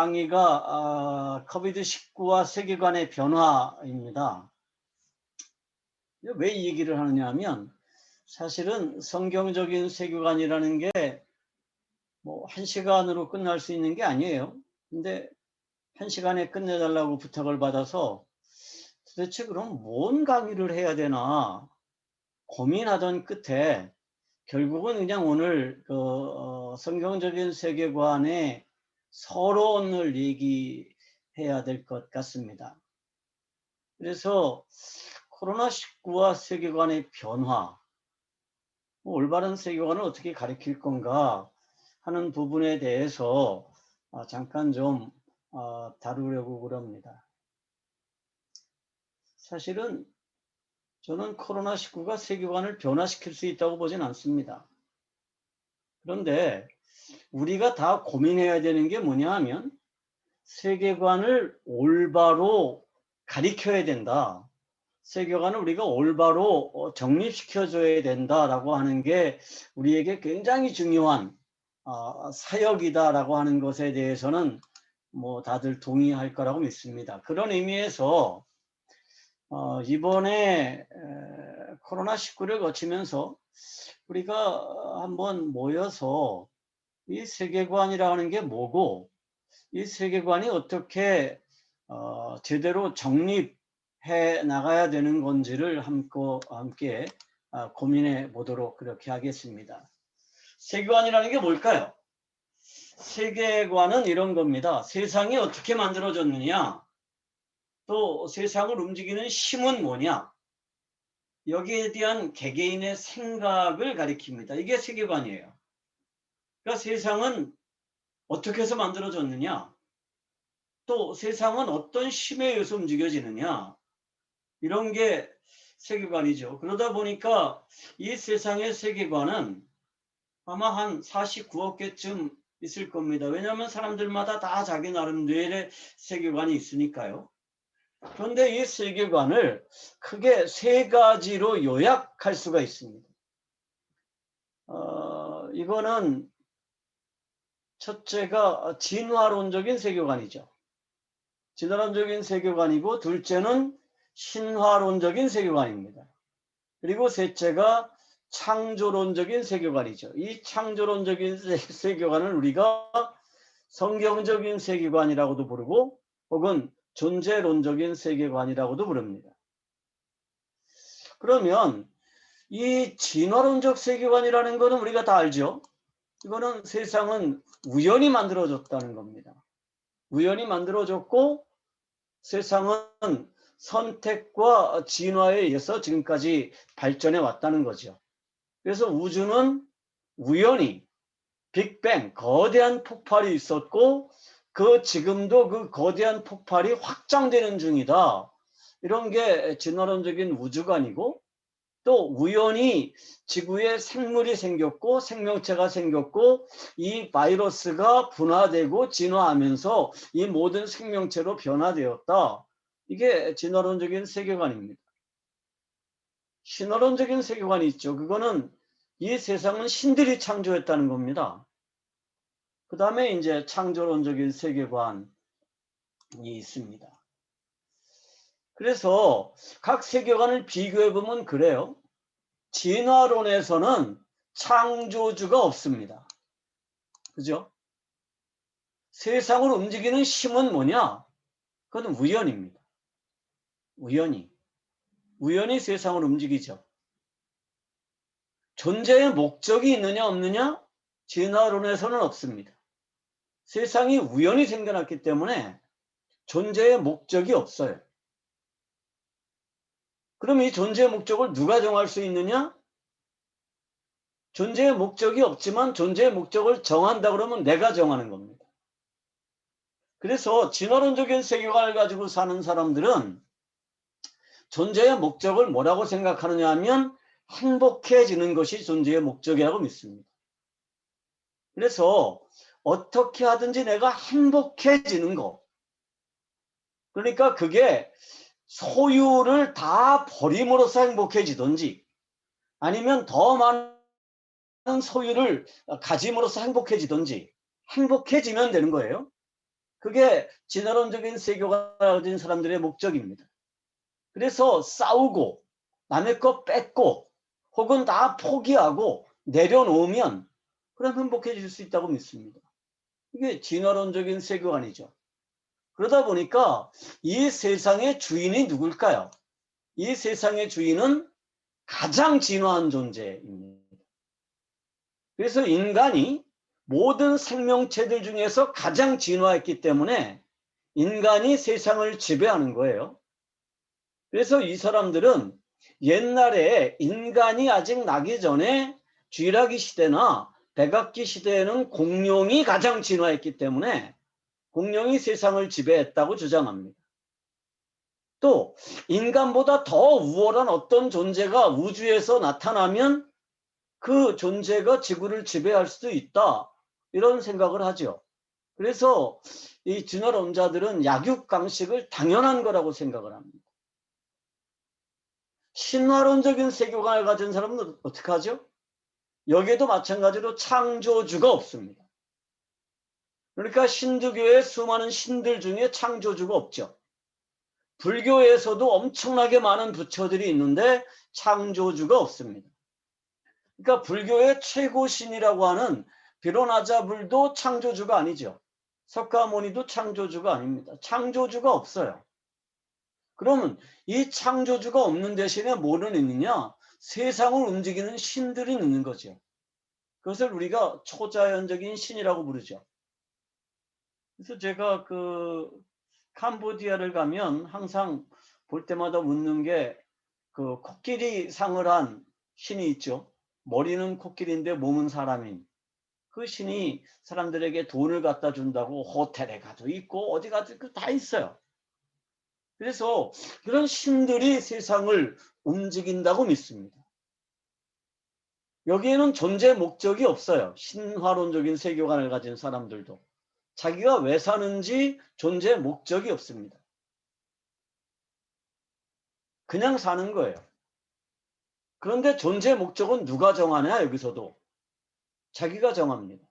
강의가 코비드-19와 세계관의 변화입니다. 왜 이 얘기를 하느냐 하면 사실은 성경적인 세계관이라는 게 뭐 1시간으로 끝날 수 있는 게 아니에요. 근데 1시간에 끝내달라고 부탁을 받아서 도대체 그럼 뭔 강의를 해야 되나 고민하던 끝에 결국은 그냥 오늘 성경적인 세계관의 서론을 얘기해야 될 것 같습니다. 그래서 코로나19와 세계관의 변화, 올바른 세계관을 어떻게 가리킬 건가 하는 부분에 대해서 잠깐 좀 다루려고 그럽니다. 사실은 저는 코로나19가 세계관을 변화시킬 수 있다고 보진 않습니다. 그런데 우리가 다 고민해야 되는 게 뭐냐 하면 세계관을 올바로 가리켜야 된다. 세계관을 우리가 올바로 정립시켜줘야 된다라고 하는 게 우리에게 굉장히 중요한 사역이다라고 하는 것에 대해서는 뭐 다들 동의할 거라고 믿습니다. 그런 의미에서 이번에 코로나19를 거치면서 우리가 한번 모여서 이 세계관이라는 게 뭐고 이 세계관이 어떻게 제대로 정립해 나가야 되는 건지를 함께 고민해 보도록 그렇게 하겠습니다. 세계관이라는 게 뭘까요? 세계관은 이런 겁니다. 세상이 어떻게 만들어졌느냐, 또 세상을 움직이는 힘은 뭐냐, 여기에 대한 개개인의 생각을 가리킵니다. 이게 세계관이에요. 그러니까 세상은 어떻게 해서 만들어졌느냐, 또 세상은 어떤 힘에 의해서 움직여지느냐, 이런 게 세계관이죠. 그러다 보니까 이 세상의 세계관은 아마 한 49억 개쯤 있을 겁니다. 왜냐하면 사람들마다 다 자기 나름대로의 세계관이 있으니까요. 그런데 이 세계관을 크게 세 가지로 요약할 수가 있습니다. 이거는 첫째가 진화론적인 세계관이죠. 진화론적인 세계관이고, 둘째는 신화론적인 세계관입니다. 그리고 셋째가 창조론적인 세계관이죠. 이 창조론적인 세계관을 우리가 성경적인 세계관이라고도 부르고 혹은 존재론적인 세계관이라고도 부릅니다. 그러면 이 진화론적 세계관이라는 것은 우리가 다 알죠. 이거는 세상은 우연히 만들어졌다는 겁니다. 우연히 만들어졌고 세상은 선택과 진화에 의해서 지금까지 발전해 왔다는 거죠. 그래서 우주는 우연히 빅뱅, 거대한 폭발이 있었고 지금도 그 거대한 폭발이 확장되는 중이다. 이런 게 진화론적인 우주관이고, 또 우연히 지구에 생물이 생겼고 생명체가 생겼고 이 바이러스가 분화되고 진화하면서 이 모든 생명체로 변화되었다. 이게 진화론적인 세계관입니다. 신화론적인 세계관이 있죠. 그거는 이 세상은 신들이 창조했다는 겁니다. 그 다음에 이제 창조론적인 세계관이 있습니다. 그래서 각 세계관을 비교해 보면 그래요. 진화론에서는 창조주가 없습니다. 그죠? 세상을 움직이는 힘은 뭐냐? 그건 우연입니다. 우연히 세상을 움직이죠. 존재의 목적이 있느냐 없느냐? 진화론에서는 없습니다. 세상이 우연히 생겨났기 때문에 존재의 목적이 없어요. 그럼 이 존재의 목적을 누가 정할 수 있느냐? 존재의 목적이 없지만 존재의 목적을 정한다 그러면 내가 정하는 겁니다. 그래서 진화론적인 세계관을 가지고 사는 사람들은 존재의 목적을 뭐라고 생각하느냐 하면 행복해지는 것이 존재의 목적이라고 믿습니다. 그래서 어떻게 하든지 내가 행복해지는 거. 그러니까 그게 소유를 다 버림으로써 행복해지든지 아니면 더 많은 소유를 가짐으로써 행복해지든지 행복해지면 되는 거예요. 그게 진화론적인 세계가 가진 사람들의 목적입니다. 그래서 싸우고 남의 거 뺏고 혹은 다 포기하고 내려놓으면 그럼 행복해질 수 있다고 믿습니다. 이게 진화론적인 세계관이죠. 그러다 보니까 이 세상의 주인이 누굴까요? 이 세상의 주인은 가장 진화한 존재입니다. 그래서 인간이 모든 생명체들 중에서 가장 진화했기 때문에 인간이 세상을 지배하는 거예요. 그래서 이 사람들은 옛날에 인간이 아직 나기 전에 쥐라기 시대나 백악기 시대에는 공룡이 가장 진화했기 때문에 공룡이 세상을 지배했다고 주장합니다. 또 인간보다 더 우월한 어떤 존재가 우주에서 나타나면 그 존재가 지구를 지배할 수도 있다. 이런 생각을 하죠. 그래서 이 진화론자들은 약육강식을 당연한 거라고 생각을 합니다. 신화론적인 세계관을 가진 사람은 어떻게 하죠? 여기에도 마찬가지로 창조주가 없습니다. 그러니까 힌두교의 수많은 신들 중에 창조주가 없죠. 불교에서도 엄청나게 많은 부처들이 있는데 창조주가 없습니다. 그러니까 불교의 최고 신이라고 하는 비로나자불도 창조주가 아니죠. 석가모니도 창조주가 아닙니다. 창조주가 없어요. 그러면 이 창조주가 없는 대신에 뭐는 있느냐? 세상을 움직이는 신들이 있는 거죠. 그것을 우리가 초자연적인 신이라고 부르죠. 그래서 제가 그 캄보디아를 가면 항상 볼 때마다 묻는 게 그 코끼리 상을 한 신이 있죠. 머리는 코끼리인데 몸은 사람인 그 신이 사람들에게 돈을 갖다 준다고 호텔에 가도 있고 어디 가도 다 있어요. 그래서 그런 신들이 세상을 움직인다고 믿습니다. 여기에는 존재 목적이 없어요. 신화론적인 세계관을 가진 사람들도. 자기가 왜 사는지 존재 목적이 없습니다. 그냥 사는 거예요. 그런데 존재 목적은 누가 정하냐? 여기서도 자기가 정합니다.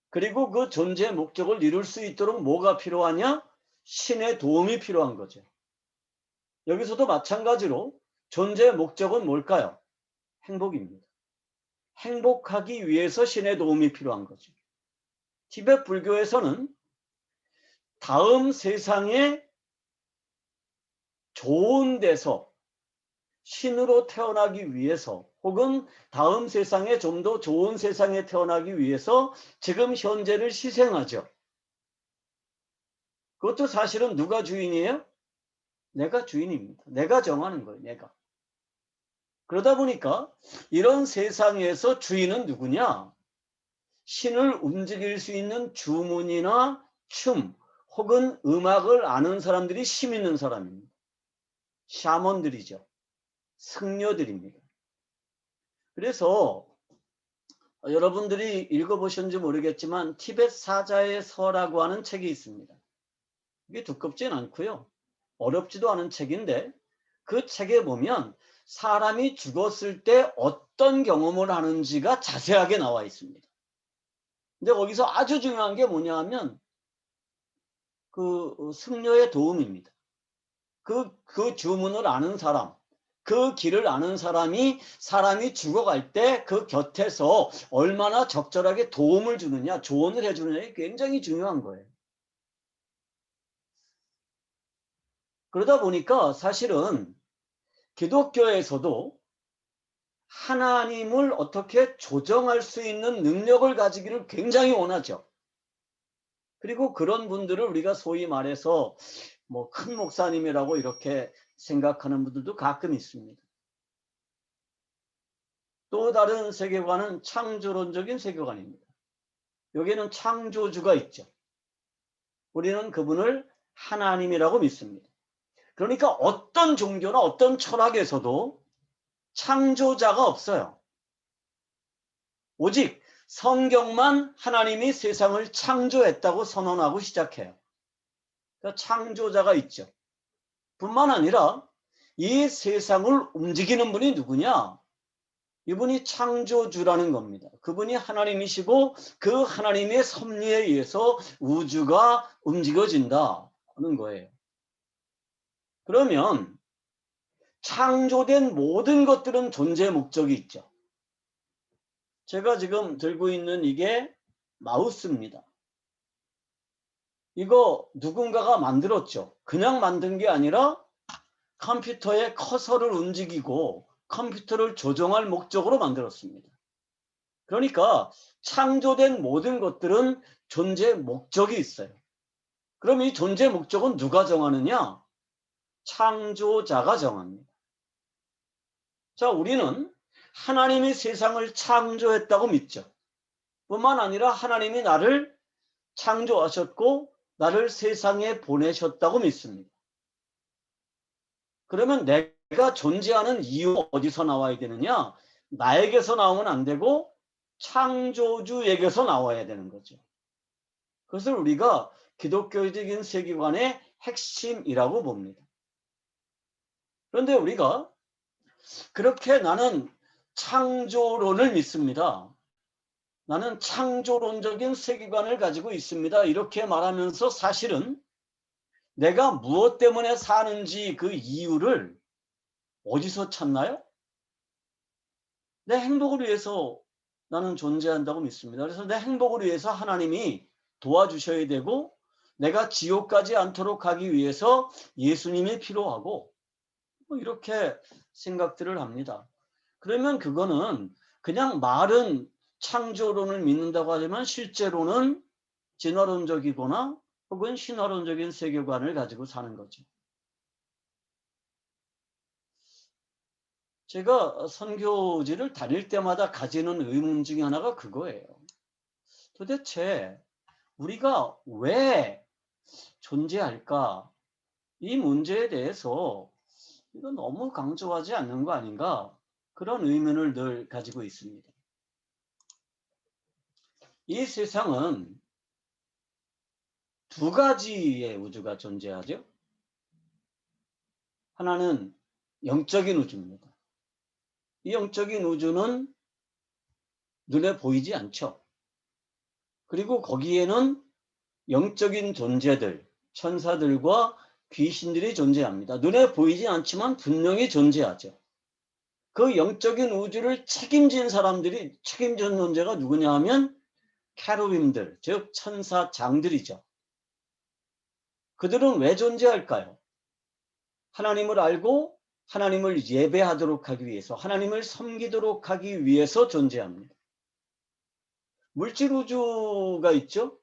그리고 그 존재 목적을 이룰 수 있도록 뭐가 필요하냐? 신의 도움이 필요한 거죠. 여기서도 마찬가지로 존재 목적은 뭘까요? 행복입니다. 행복하기 위해서 신의 도움이 필요한 거죠. 티베트 불교에서는 다음 세상에 좋은 데서 신으로 태어나기 위해서 혹은 다음 세상에 좀 더 좋은 세상에 태어나기 위해서 지금 현재를 희생하죠. 그것도 사실은 누가 주인이에요? 내가 주인입니다. 내가 정하는 거예요. 내가. 그러다 보니까 이런 세상에서 주인은 누구냐? 신을 움직일 수 있는 주문이나 춤 혹은 음악을 아는 사람들이 힘 있는 사람입니다. 샤먼들이죠. 승려들입니다. 그래서 여러분들이 읽어보셨는지 모르겠지만 티베트 사자의 서라고 하는 책이 있습니다. 이게 두껍진 않고요. 어렵지도 않은 책인데 그 책에 보면 사람이 죽었을 때 어떤 경험을 하는지가 자세하게 나와 있습니다. 근데 거기서 아주 중요한 게 뭐냐 하면 그 승려의 도움입니다. 그 주문을 아는 사람, 그 길을 아는 사람이 죽어갈 때 그 곁에서 얼마나 적절하게 도움을 주느냐, 조언을 해주느냐가 굉장히 중요한 거예요. 그러다 보니까 사실은 기독교에서도 하나님을 어떻게 조정할 수 있는 능력을 가지기를 굉장히 원하죠. 그리고 그런 분들을 우리가 소위 말해서 뭐 큰 목사님이라고 이렇게 생각하는 분들도 가끔 있습니다. 또 다른 세계관은 창조론적인 세계관입니다. 여기에는 창조주가 있죠. 우리는 그분을 하나님이라고 믿습니다. 그러니까 어떤 종교나 어떤 철학에서도 창조자가 없어요. 오직 성경만 하나님이 세상을 창조했다고 선언하고 시작해요. 그러니까 창조자가 있죠. 뿐만 아니라 이 세상을 움직이는 분이 누구냐? 이분이 창조주라는 겁니다. 그분이 하나님이시고 그 하나님의 섭리에 의해서 우주가 움직여진다는 거예요. 그러면 창조된 모든 것들은 존재 목적이 있죠. 제가 지금 들고 있는 이게 마우스입니다. 이거 누군가가 만들었죠. 그냥 만든 게 아니라 컴퓨터의 커서를 움직이고 컴퓨터를 조종할 목적으로 만들었습니다. 그러니까 창조된 모든 것들은 존재 목적이 있어요. 그럼 이 존재 목적은 누가 정하느냐? 창조자가 정합니다. 자, 우리는 하나님이 세상을 창조했다고 믿죠. 뿐만 아니라 하나님이 나를 창조하셨고 나를 세상에 보내셨다고 믿습니다. 그러면 내가 존재하는 이유가 어디서 나와야 되느냐? 나에게서 나오면 안 되고 창조주에게서 나와야 되는 거죠. 그것을 우리가 기독교적인 세계관의 핵심이라고 봅니다. 그런데 우리가 그렇게 나는 창조론을 믿습니다. 나는 창조론적인 세계관을 가지고 있습니다. 이렇게 말하면서 사실은 내가 무엇 때문에 사는지 그 이유를 어디서 찾나요? 내 행복을 위해서 나는 존재한다고 믿습니다. 그래서 내 행복을 위해서 하나님이 도와주셔야 되고 내가 지옥 가지 않도록 하기 위해서 예수님이 필요하고 뭐 이렇게 생각들을 합니다. 그러면 그거는 그냥 말은 창조론을 믿는다고 하지만 실제로는 진화론적이거나 혹은 신화론적인 세계관을 가지고 사는 거죠. 제가 선교지를 다닐 때마다 가지는 의문 중에 하나가 그거예요. 도대체 우리가 왜 존재할까? 이 문제에 대해서 이거 너무 강조하지 않는 거 아닌가? 그런 의문을 늘 가지고 있습니다. 이 세상은 두 가지의 우주가 존재하죠. 하나는 영적인 우주입니다. 이 영적인 우주는 눈에 보이지 않죠. 그리고 거기에는 영적인 존재들, 천사들과 귀신들이 존재합니다. 눈에 보이지 않지만 분명히 존재하죠. 그 영적인 우주를 책임진 사람들이, 책임진 존재가 누구냐 하면 캐루빔들, 즉 천사장들이죠. 그들은 왜 존재할까요? 하나님을 알고 하나님을 예배하도록 하기 위해서, 하나님을 섬기도록 하기 위해서 존재합니다. 물질 우주가 있죠?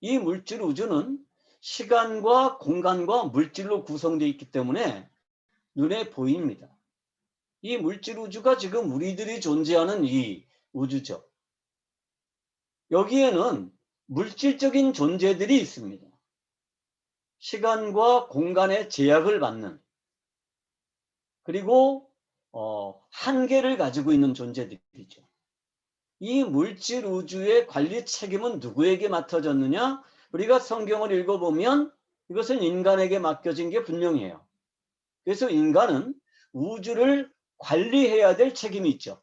이 물질 우주는 시간과 공간과 물질로 구성되어 있기 때문에 눈에 보입니다. 이 물질 우주가 지금 우리들이 존재하는 이 우주죠. 여기에는 물질적인 존재들이 있습니다. 시간과 공간의 제약을 받는, 그리고 한계를 가지고 있는 존재들이죠. 이 물질 우주의 관리 책임은 누구에게 맡아졌느냐? 우리가 성경을 읽어보면 이것은 인간에게 맡겨진 게 분명해요. 그래서 인간은 우주를 관리해야 될 책임이 있죠.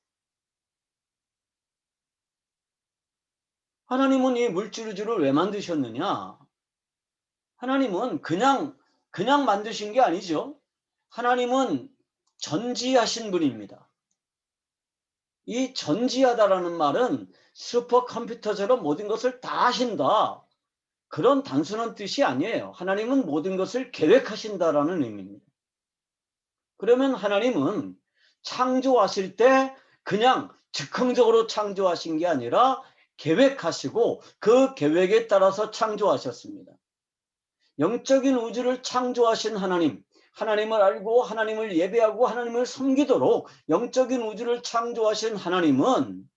하나님은 이 물질 우주를 왜 만드셨느냐? 하나님은 그냥 만드신 게 아니죠. 하나님은 전지하신 분입니다. 이 전지하다라는 말은 슈퍼컴퓨터처럼 모든 것을 다 하신다. 그런 단순한 뜻이 아니에요. 하나님은 모든 것을 계획하신다라는 의미입니다. 그러면 하나님은 창조하실 때 그냥 즉흥적으로 창조하신 게 아니라 계획하시고 그 계획에 따라서 창조하셨습니다. 영적인 우주를 창조하신 하나님, 하나님을 알고 하나님을 예배하고 하나님을 섬기도록 영적인 우주를 창조하신 하나님은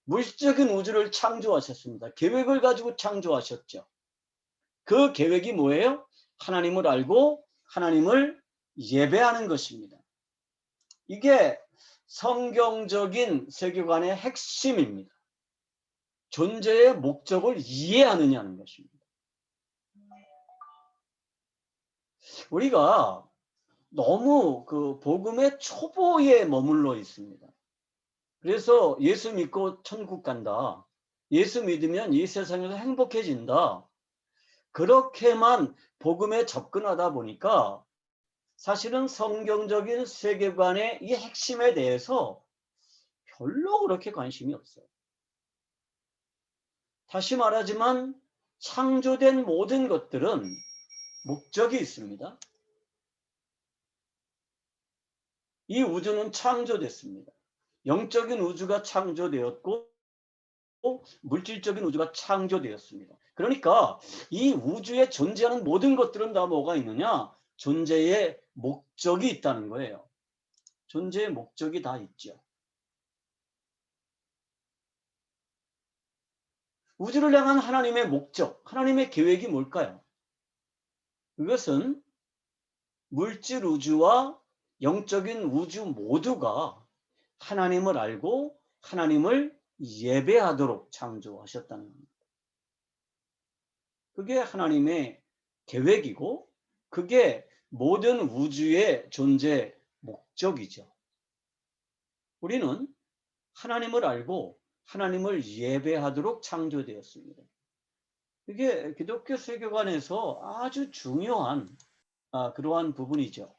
물질적인 우주를 창조하셨습니다. 계획을 가지고 창조하셨죠. 그 계획이 뭐예요? 하나님을 알고 하나님을 예배하는 것입니다. 이게 성경적인 세계관의 핵심입니다. 존재의 목적을 이해하느냐는 것입니다. 우리가 너무 그 복음의 초보에 머물러 있습니다. 그래서 예수 믿고 천국 간다. 예수 믿으면 이 세상에서 행복해진다. 그렇게만 복음에 접근하다 보니까 사실은 성경적인 세계관의 이 핵심에 대해서 별로 그렇게 관심이 없어요. 다시 말하지만 창조된 모든 것들은 목적이 있습니다. 이 우주는 창조됐습니다. 영적인 우주가 창조되었고 물질적인 우주가 창조되었습니다. 그러니까 이 우주에 존재하는 모든 것들은 다 뭐가 있느냐? 존재의 목적이 있다는 거예요. 존재의 목적이 다 있죠. 우주를 향한 하나님의 목적, 하나님의 계획이 뭘까요? 그것은 물질 우주와 영적인 우주 모두가 하나님을 알고 하나님을 예배하도록 창조하셨다는 겁니다. 그게 하나님의 계획이고 그게 모든 우주의 존재 목적이죠. 우리는 하나님을 알고 하나님을 예배하도록 창조되었습니다. 이게 기독교 세계관에서 아주 중요한 그러한 부분이죠.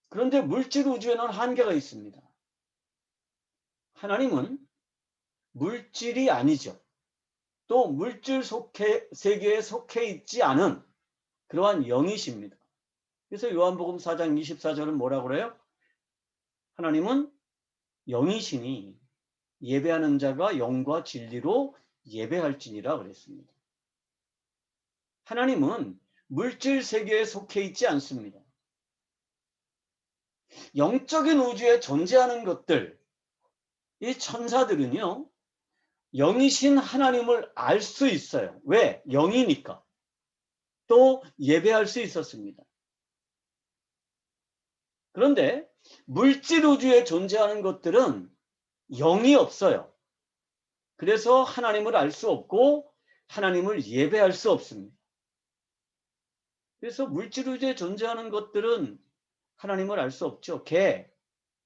그런데 물질 우주에는 한계가 있습니다. 하나님은 물질이 아니죠. 또 물질 세계에 속해 있지 않은 그러한 영이십니다. 그래서 요한복음 4장 24절은 뭐라고 그래요? 하나님은 영이시니 예배하는 자가 영과 진리로 예배할지니라 그랬습니다. 하나님은 물질 세계에 속해 있지 않습니다. 영적인 우주에 존재하는 것들, 이 천사들은요, 영이신 하나님을 알 수 있어요. 왜? 영이니까. 또 예배할 수 있었습니다. 그런데 물질 우주에 존재하는 것들은 영이 없어요. 그래서 하나님을 알 수 없고 하나님을 예배할 수 없습니다. 그래서 물질 우주에 존재하는 것들은 하나님을 알 수 없죠. 개,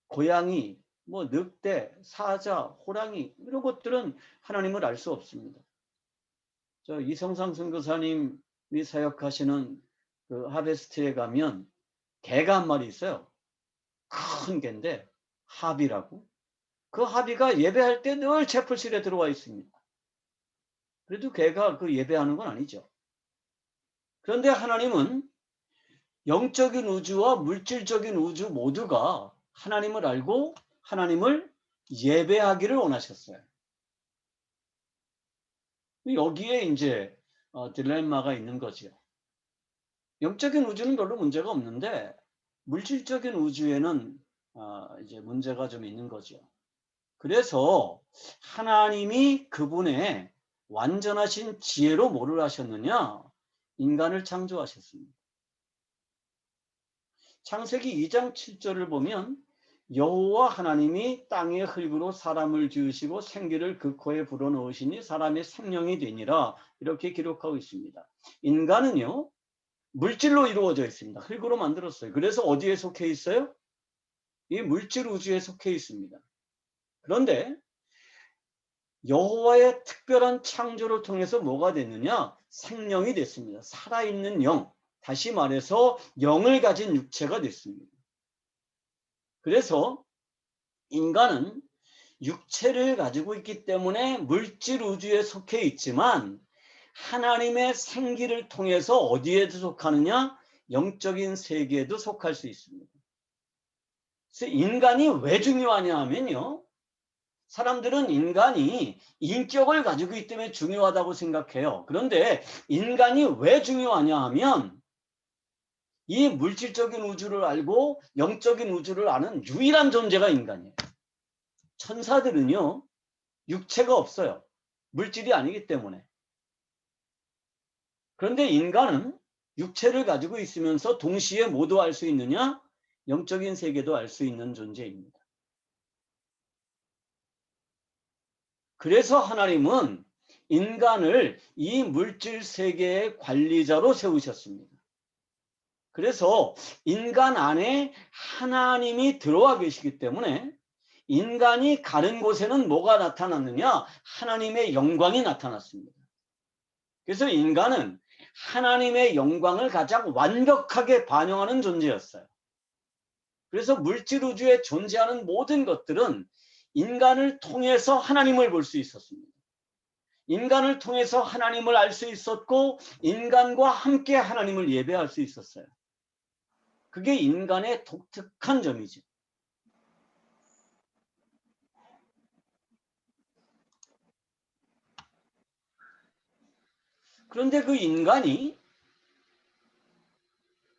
고양이, 늑대, 사자, 호랑이 이런 것들은 하나님을 알 수 없습니다. 저 이성상 선교사님이 사역하시는 그 하베스트에 가면 개가 한 마리 있어요. 큰 개인데 하비라고. 그 하비가 예배할 때 늘 채플실에 들어와 있습니다. 그래도 개가 그 예배하는 건 아니죠. 그런데 하나님은 영적인 우주와 물질적인 우주 모두가 하나님을 알고 하나님을 예배하기를 원하셨어요. 여기에 이제 딜레마가 있는 거죠. 영적인 우주는 별로 문제가 없는데 물질적인 우주에는 이제 문제가 좀 있는 거죠. 그래서 하나님이 그분의 완전하신 지혜로 뭐를 하셨느냐? 인간을 창조하셨습니다. 창세기 2장 7절을 보면 여호와 하나님이 땅의 흙으로 사람을 지으시고 생기를 그 코에 불어넣으시니 사람의 생명이 되니라 이렇게 기록하고 있습니다. 인간은요 물질로 이루어져 있습니다. 흙으로 만들었어요. 그래서 어디에 속해 있어요? 이 물질 우주에 속해 있습니다. 그런데 여호와의 특별한 창조를 통해서 뭐가 됐느냐? 생명이 됐습니다. 살아있는 영, 다시 말해서 영을 가진 육체가 됐습니다. 그래서 인간은 육체를 가지고 있기 때문에 물질 우주에 속해 있지만 하나님의 생기를 통해서 어디에도 속하느냐? 영적인 세계에도 속할 수 있습니다. 그래서 인간이 왜 중요하냐 하면요. 사람들은 인간이 인격을 가지고 있기 때문에 중요하다고 생각해요. 그런데 인간이 왜 중요하냐 하면 이 물질적인 우주를 알고 영적인 우주를 아는 유일한 존재가 인간이에요. 천사들은요. 육체가 없어요. 물질이 아니기 때문에. 그런데 인간은 육체를 가지고 있으면서 동시에 모두 알 수 있느냐? 영적인 세계도 알 수 있는 존재입니다. 그래서 하나님은 인간을 이 물질 세계의 관리자로 세우셨습니다. 그래서 인간 안에 하나님이 들어와 계시기 때문에 인간이 가는 곳에는 뭐가 나타났느냐? 하나님의 영광이 나타났습니다. 그래서 인간은 하나님의 영광을 가장 완벽하게 반영하는 존재였어요. 그래서 물질 우주에 존재하는 모든 것들은 인간을 통해서 하나님을 볼 수 있었습니다. 인간을 통해서 하나님을 알 수 있었고 인간과 함께 하나님을 예배할 수 있었어요. 그게 인간의 독특한 점이죠. 그런데 그 인간이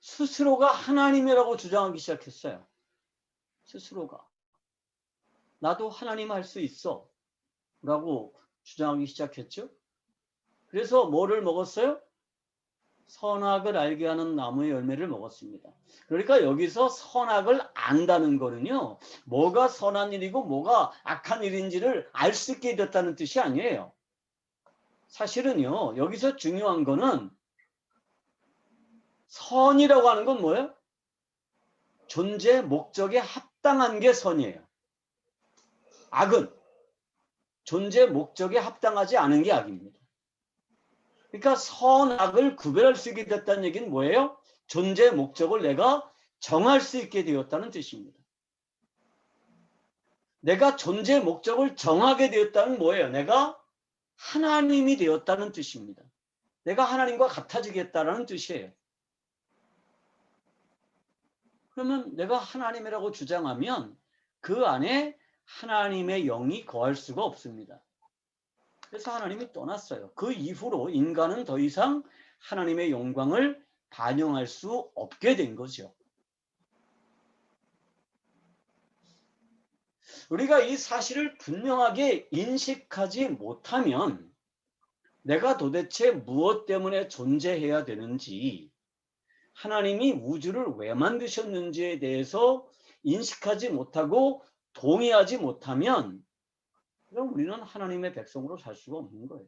스스로가 하나님이라고 주장하기 시작했어요. 스스로가. 나도 하나님 할 수 있어 라고 주장하기 시작했죠. 그래서 뭐를 먹었어요? 선악을 알게 하는 나무의 열매를 먹었습니다. 그러니까 여기서 선악을 안다는 거는요, 뭐가 선한 일이고 뭐가 악한 일인지를 알 수 있게 됐다는 뜻이 아니에요. 사실은요, 여기서 중요한 거는 선이라고 하는 건 뭐예요? 존재 목적에 합당한 게 선이에요. 악은 존재 목적에 합당하지 않은 게 악입니다. 그러니까 선악을 구별할 수 있게 됐다는 얘기는 뭐예요? 존재 목적을 내가 정할 수 있게 되었다는 뜻입니다. 내가 존재 목적을 정하게 되었다는 뭐예요? 내가 하나님이 되었다는 뜻입니다. 내가 하나님과 같아지겠다는 뜻이에요. 그러면 내가 하나님이라고 주장하면 그 안에 하나님의 영이 거할 수가 없습니다. 그래서 하나님이 떠났어요. 그 이후로 인간은 더 이상 하나님의 영광을 반영할 수 없게 된 거죠. 우리가 이 사실을 분명하게 인식하지 못하면 내가 도대체 무엇 때문에 존재해야 되는지, 하나님이 우주를 왜 만드셨는지에 대해서 인식하지 못하고 동의하지 못하면 그럼 우리는 하나님의 백성으로 살 수가 없는 거예요.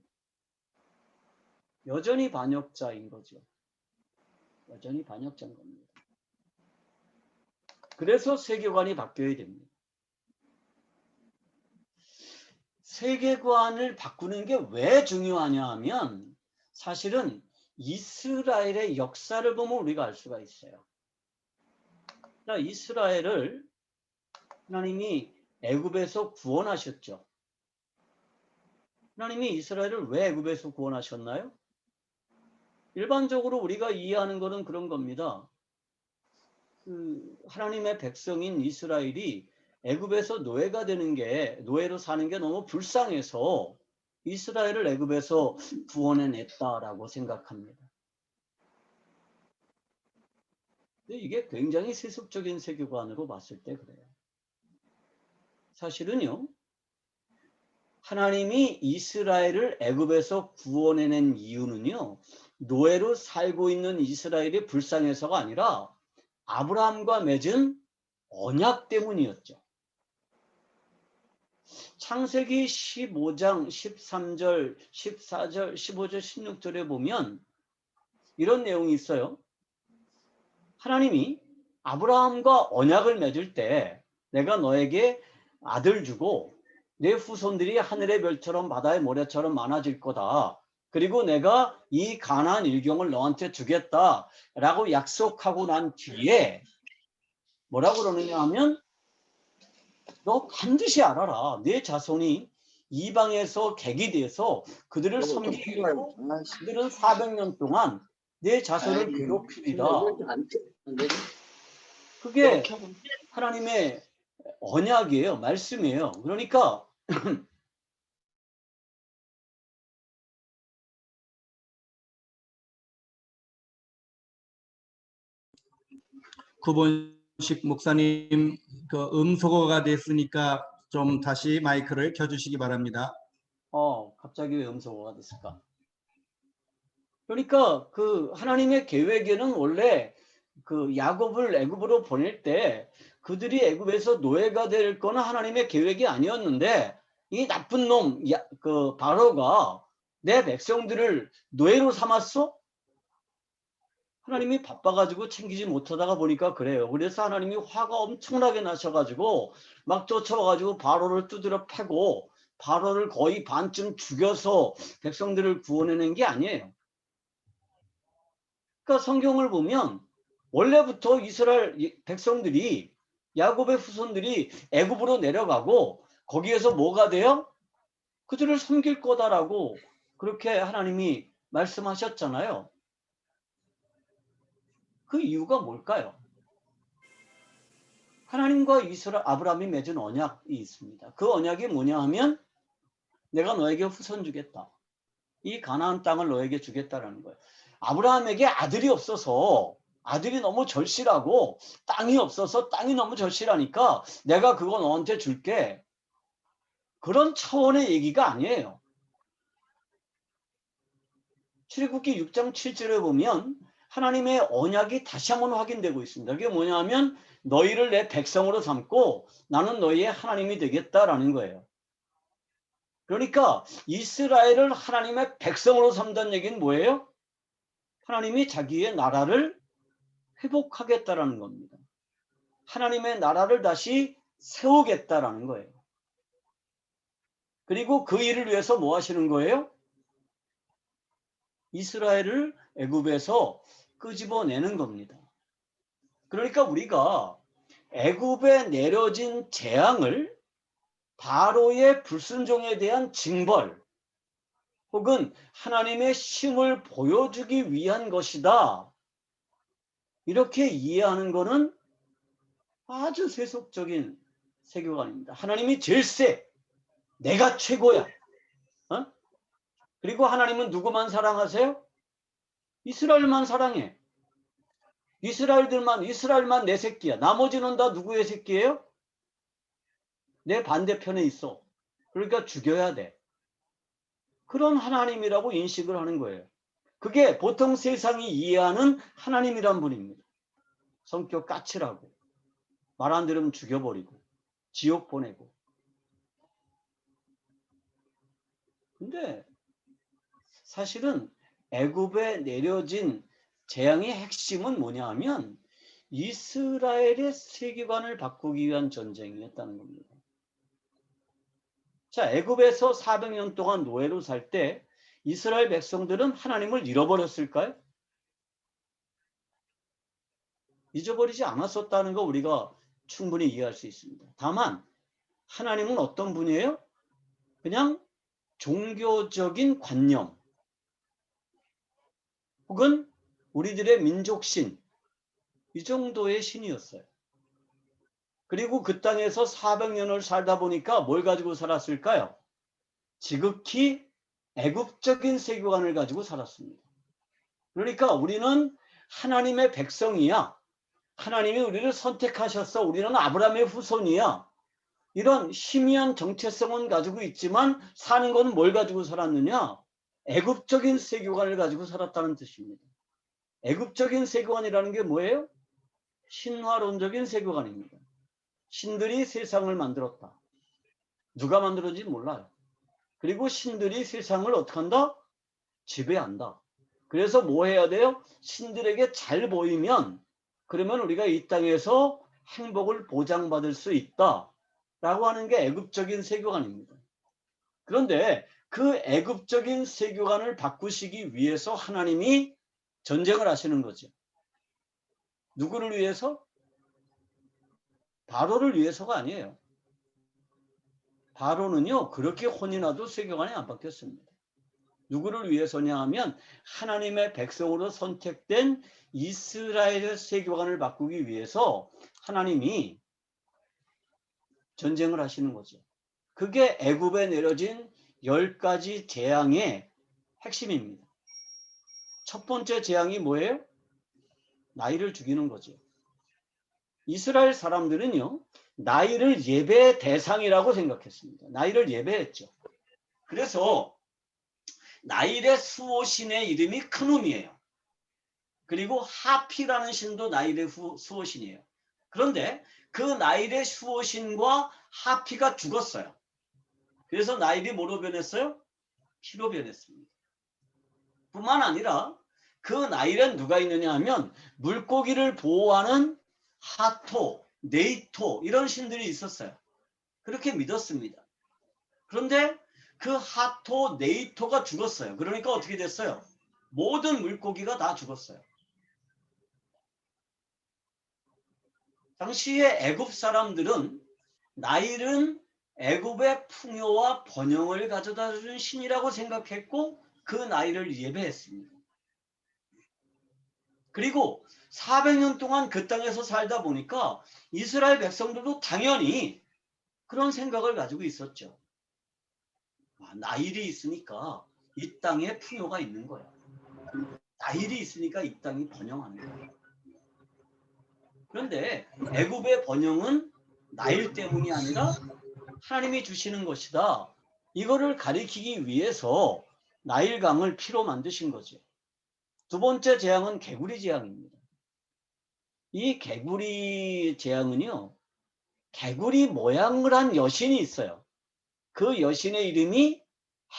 여전히 반역자인 거죠. 여전히 반역자인 겁니다. 그래서 세계관이 바뀌어야 됩니다. 세계관을 바꾸는 게 왜 중요하냐 하면 사실은 이스라엘의 역사를 보면 우리가 알 수가 있어요. 이스라엘을 하나님이 애굽에서 구원하셨죠. 하나님이 이스라엘을 왜 애굽에서 구원하셨나요? 일반적으로 우리가 이해하는 것은 그런 겁니다. 하나님의 백성인 이스라엘이 애굽에서 노예가 되는 게, 노예로 사는 게 너무 불쌍해서 이스라엘을 애굽에서 구원해냈다라고 생각합니다. 근데 이게 굉장히 세속적인 세계관으로 봤을 때 그래요. 사실은요, 하나님이 이스라엘을 애굽에서 구원해낸 이유는요, 노예로 살고 있는 이스라엘이 불쌍해서가 아니라 아브라함과 맺은 언약 때문이었죠. 창세기 15장 13절, 14절, 15절, 16절에 보면 이런 내용이 있어요. 하나님이 아브라함과 언약을 맺을 때 내가 너에게 아들 주고 내 후손들이 하늘의 별처럼 바다의 모래처럼 많아질 거다. 그리고 내가 이 가나안 일경을 너한테 주겠다라고 약속하고 난 뒤에 뭐라고 그러느냐 하면 너 반드시 알아라. 내 자손이 이방에서 객이 돼서 그들을 섬기고 그들은 400년 동안 내 자손을 괴롭히리라. 그게 하나님의 언약이에요. 말씀이에요. 그러니까 구본식 목사님, 그 음소거가 됐으니까 좀 다시 마이크를 켜주시기 바랍니다. 갑자기 왜 음소거가 됐을까? 그러니까 그 하나님의 계획에는 원래 그 야곱을 애굽으로 보낼 때 그들이 애굽에서 노예가 될 거는 하나님의 계획이 아니었는데 이 나쁜 놈 그 바로가 내 백성들을 노예로 삼았어? 하나님이 바빠가지고 챙기지 못하다가 보니까 그래요. 그래서 하나님이 화가 엄청나게 나셔가지고 막 쫓아와가지고 바로를 두드려 패고 바로를 거의 반쯤 죽여서 백성들을 구원해낸 게 아니에요. 그러니까 성경을 보면 원래부터 이스라엘 백성들이 야곱의 후손들이 애굽으로 내려가고 거기에서 뭐가 돼요? 그들을 섬길 거다라고 그렇게 하나님이 말씀하셨잖아요. 그 이유가 뭘까요? 하나님과 아브라함이 맺은 언약이 있습니다. 그 언약이 뭐냐 하면 내가 너에게 후손 주겠다. 이 가나안 땅을 너에게 주겠다라는 거예요. 아브라함에게 아들이 없어서 아들이 너무 절실하고 땅이 없어서 땅이 너무 절실하니까 내가 그거 너한테 줄게. 그런 차원의 얘기가 아니에요. 출애굽기 6장 7절에 보면 하나님의 언약이 다시 한번 확인되고 있습니다. 그게 뭐냐 하면 너희를 내 백성으로 삼고 나는 너희의 하나님이 되겠다라는 거예요. 그러니까 이스라엘을 하나님의 백성으로 삼다는 얘기는 뭐예요? 하나님이 자기의 나라를 회복하겠다라는 겁니다. 하나님의 나라를 다시 세우겠다라는 거예요. 그리고 그 일을 위해서 뭐 하시는 거예요? 이스라엘을 애굽에서 끄집어내는 겁니다. 그러니까 우리가 애굽에 내려진 재앙을 바로의 불순종에 대한 징벌 혹은 하나님의 심을 보여주기 위한 것이다. 이렇게 이해하는 것은 아주 세속적인 세계관입니다. 하나님이 제일 세. 내가 최고야. 어? 그리고 하나님은 누구만 사랑하세요? 이스라엘만 사랑해. 이스라엘만 내 새끼야. 나머지는 다 누구의 새끼예요? 내 반대편에 있어. 그러니까 죽여야 돼. 그런 하나님이라고 인식을 하는 거예요. 그게 보통 세상이 이해하는 하나님이란 분입니다. 성격 까칠하고 말 안 들으면 죽여버리고 지옥 보내고. 근데 사실은 애굽에 내려진 재앙의 핵심은 뭐냐 하면 이스라엘의 세계관을 바꾸기 위한 전쟁이었다는 겁니다. 자, 애굽에서 400년 동안 노예로 살 때 이스라엘 백성들은 하나님을 잃어버렸을까요? 잊어버리지 않았었다는 거 우리가 충분히 이해할 수 있습니다. 다만 하나님은 어떤 분이에요? 그냥 종교적인 관념 혹은 우리들의 민족신 이 정도의 신이었어요. 그리고 그 땅에서 400년을 살다 보니까 뭘 가지고 살았을까요? 지극히 애국적인 세계관을 가지고 살았습니다. 그러니까 우리는 하나님의 백성이야. 하나님이 우리를 선택하셨어. 우리는 아브라함의 후손이야. 이런 희미한 정체성은 가지고 있지만 사는 것은 뭘 가지고 살았느냐? 애국적인 세계관을 가지고 살았다는 뜻입니다. 애국적인 세계관이라는 게 뭐예요? 신화론적인 세계관입니다. 신들이 세상을 만들었다. 누가 만들었는지 몰라요. 그리고 신들이 세상을 어떻게 한다? 지배한다. 그래서 뭐 해야 돼요? 신들에게 잘 보이면 그러면 우리가 이 땅에서 행복을 보장받을 수 있다. 라고 하는 게 애국적인 세계관입니다. 그런데 그 애국적인 세계관을 바꾸시기 위해서 하나님이 전쟁을 하시는 거죠. 누구를 위해서? 바로를 위해서가 아니에요. 바로는요, 그렇게 혼이 나도 세계관이 안 바뀌었습니다. 누구를 위해서냐 하면 하나님의 백성으로 선택된 이스라엘의 세계관을 바꾸기 위해서 하나님이 전쟁을 하시는 거죠. 그게 애굽에 내려진 10가지 재앙의 핵심입니다. 첫 번째 재앙이 뭐예요? 나이를 죽이는 거죠. 이스라엘 사람들은요, 나이를 예배의 대상이라고 생각했습니다. 나이를 예배했죠. 그래서 나일의 수호신의 이름이 크눔이에요. 그리고 하피라는 신도 나일의 수호신이에요. 그런데 그 나일의 수호신과 하피가 죽었어요. 그래서 나일이 뭐로 변했어요? 피로 변했습니다. 뿐만 아니라 그 나일엔 누가 있느냐 하면 물고기를 보호하는 하토, 네이토 이런 신들이 있었어요. 그렇게 믿었습니다. 그런데 그 하토, 네이토가 죽었어요. 그러니까 어떻게 됐어요? 모든 물고기가 다 죽었어요. 당시에 애굽 사람들은 나일은 애굽의 풍요와 번영을 가져다 준 신이라고 생각했고 그 나일을 예배했습니다. 그리고 400년 동안 그 땅에서 살다 보니까 이스라엘 백성들도 당연히 그런 생각을 가지고 있었죠. 나일이 있으니까 이 땅에 풍요가 있는 거야. 나일이 있으니까 이 땅이 번영하는 거야. 그런데 애굽의 번영은 나일 때문이 아니라 하나님이 주시는 것이다. 이거를 가리키기 위해서 나일강을 피로 만드신 거죠. 두 번째 재앙은 개구리 재앙입니다. 이 개구리 재앙은요, 개구리 모양을 한 여신이 있어요. 그 여신의 이름이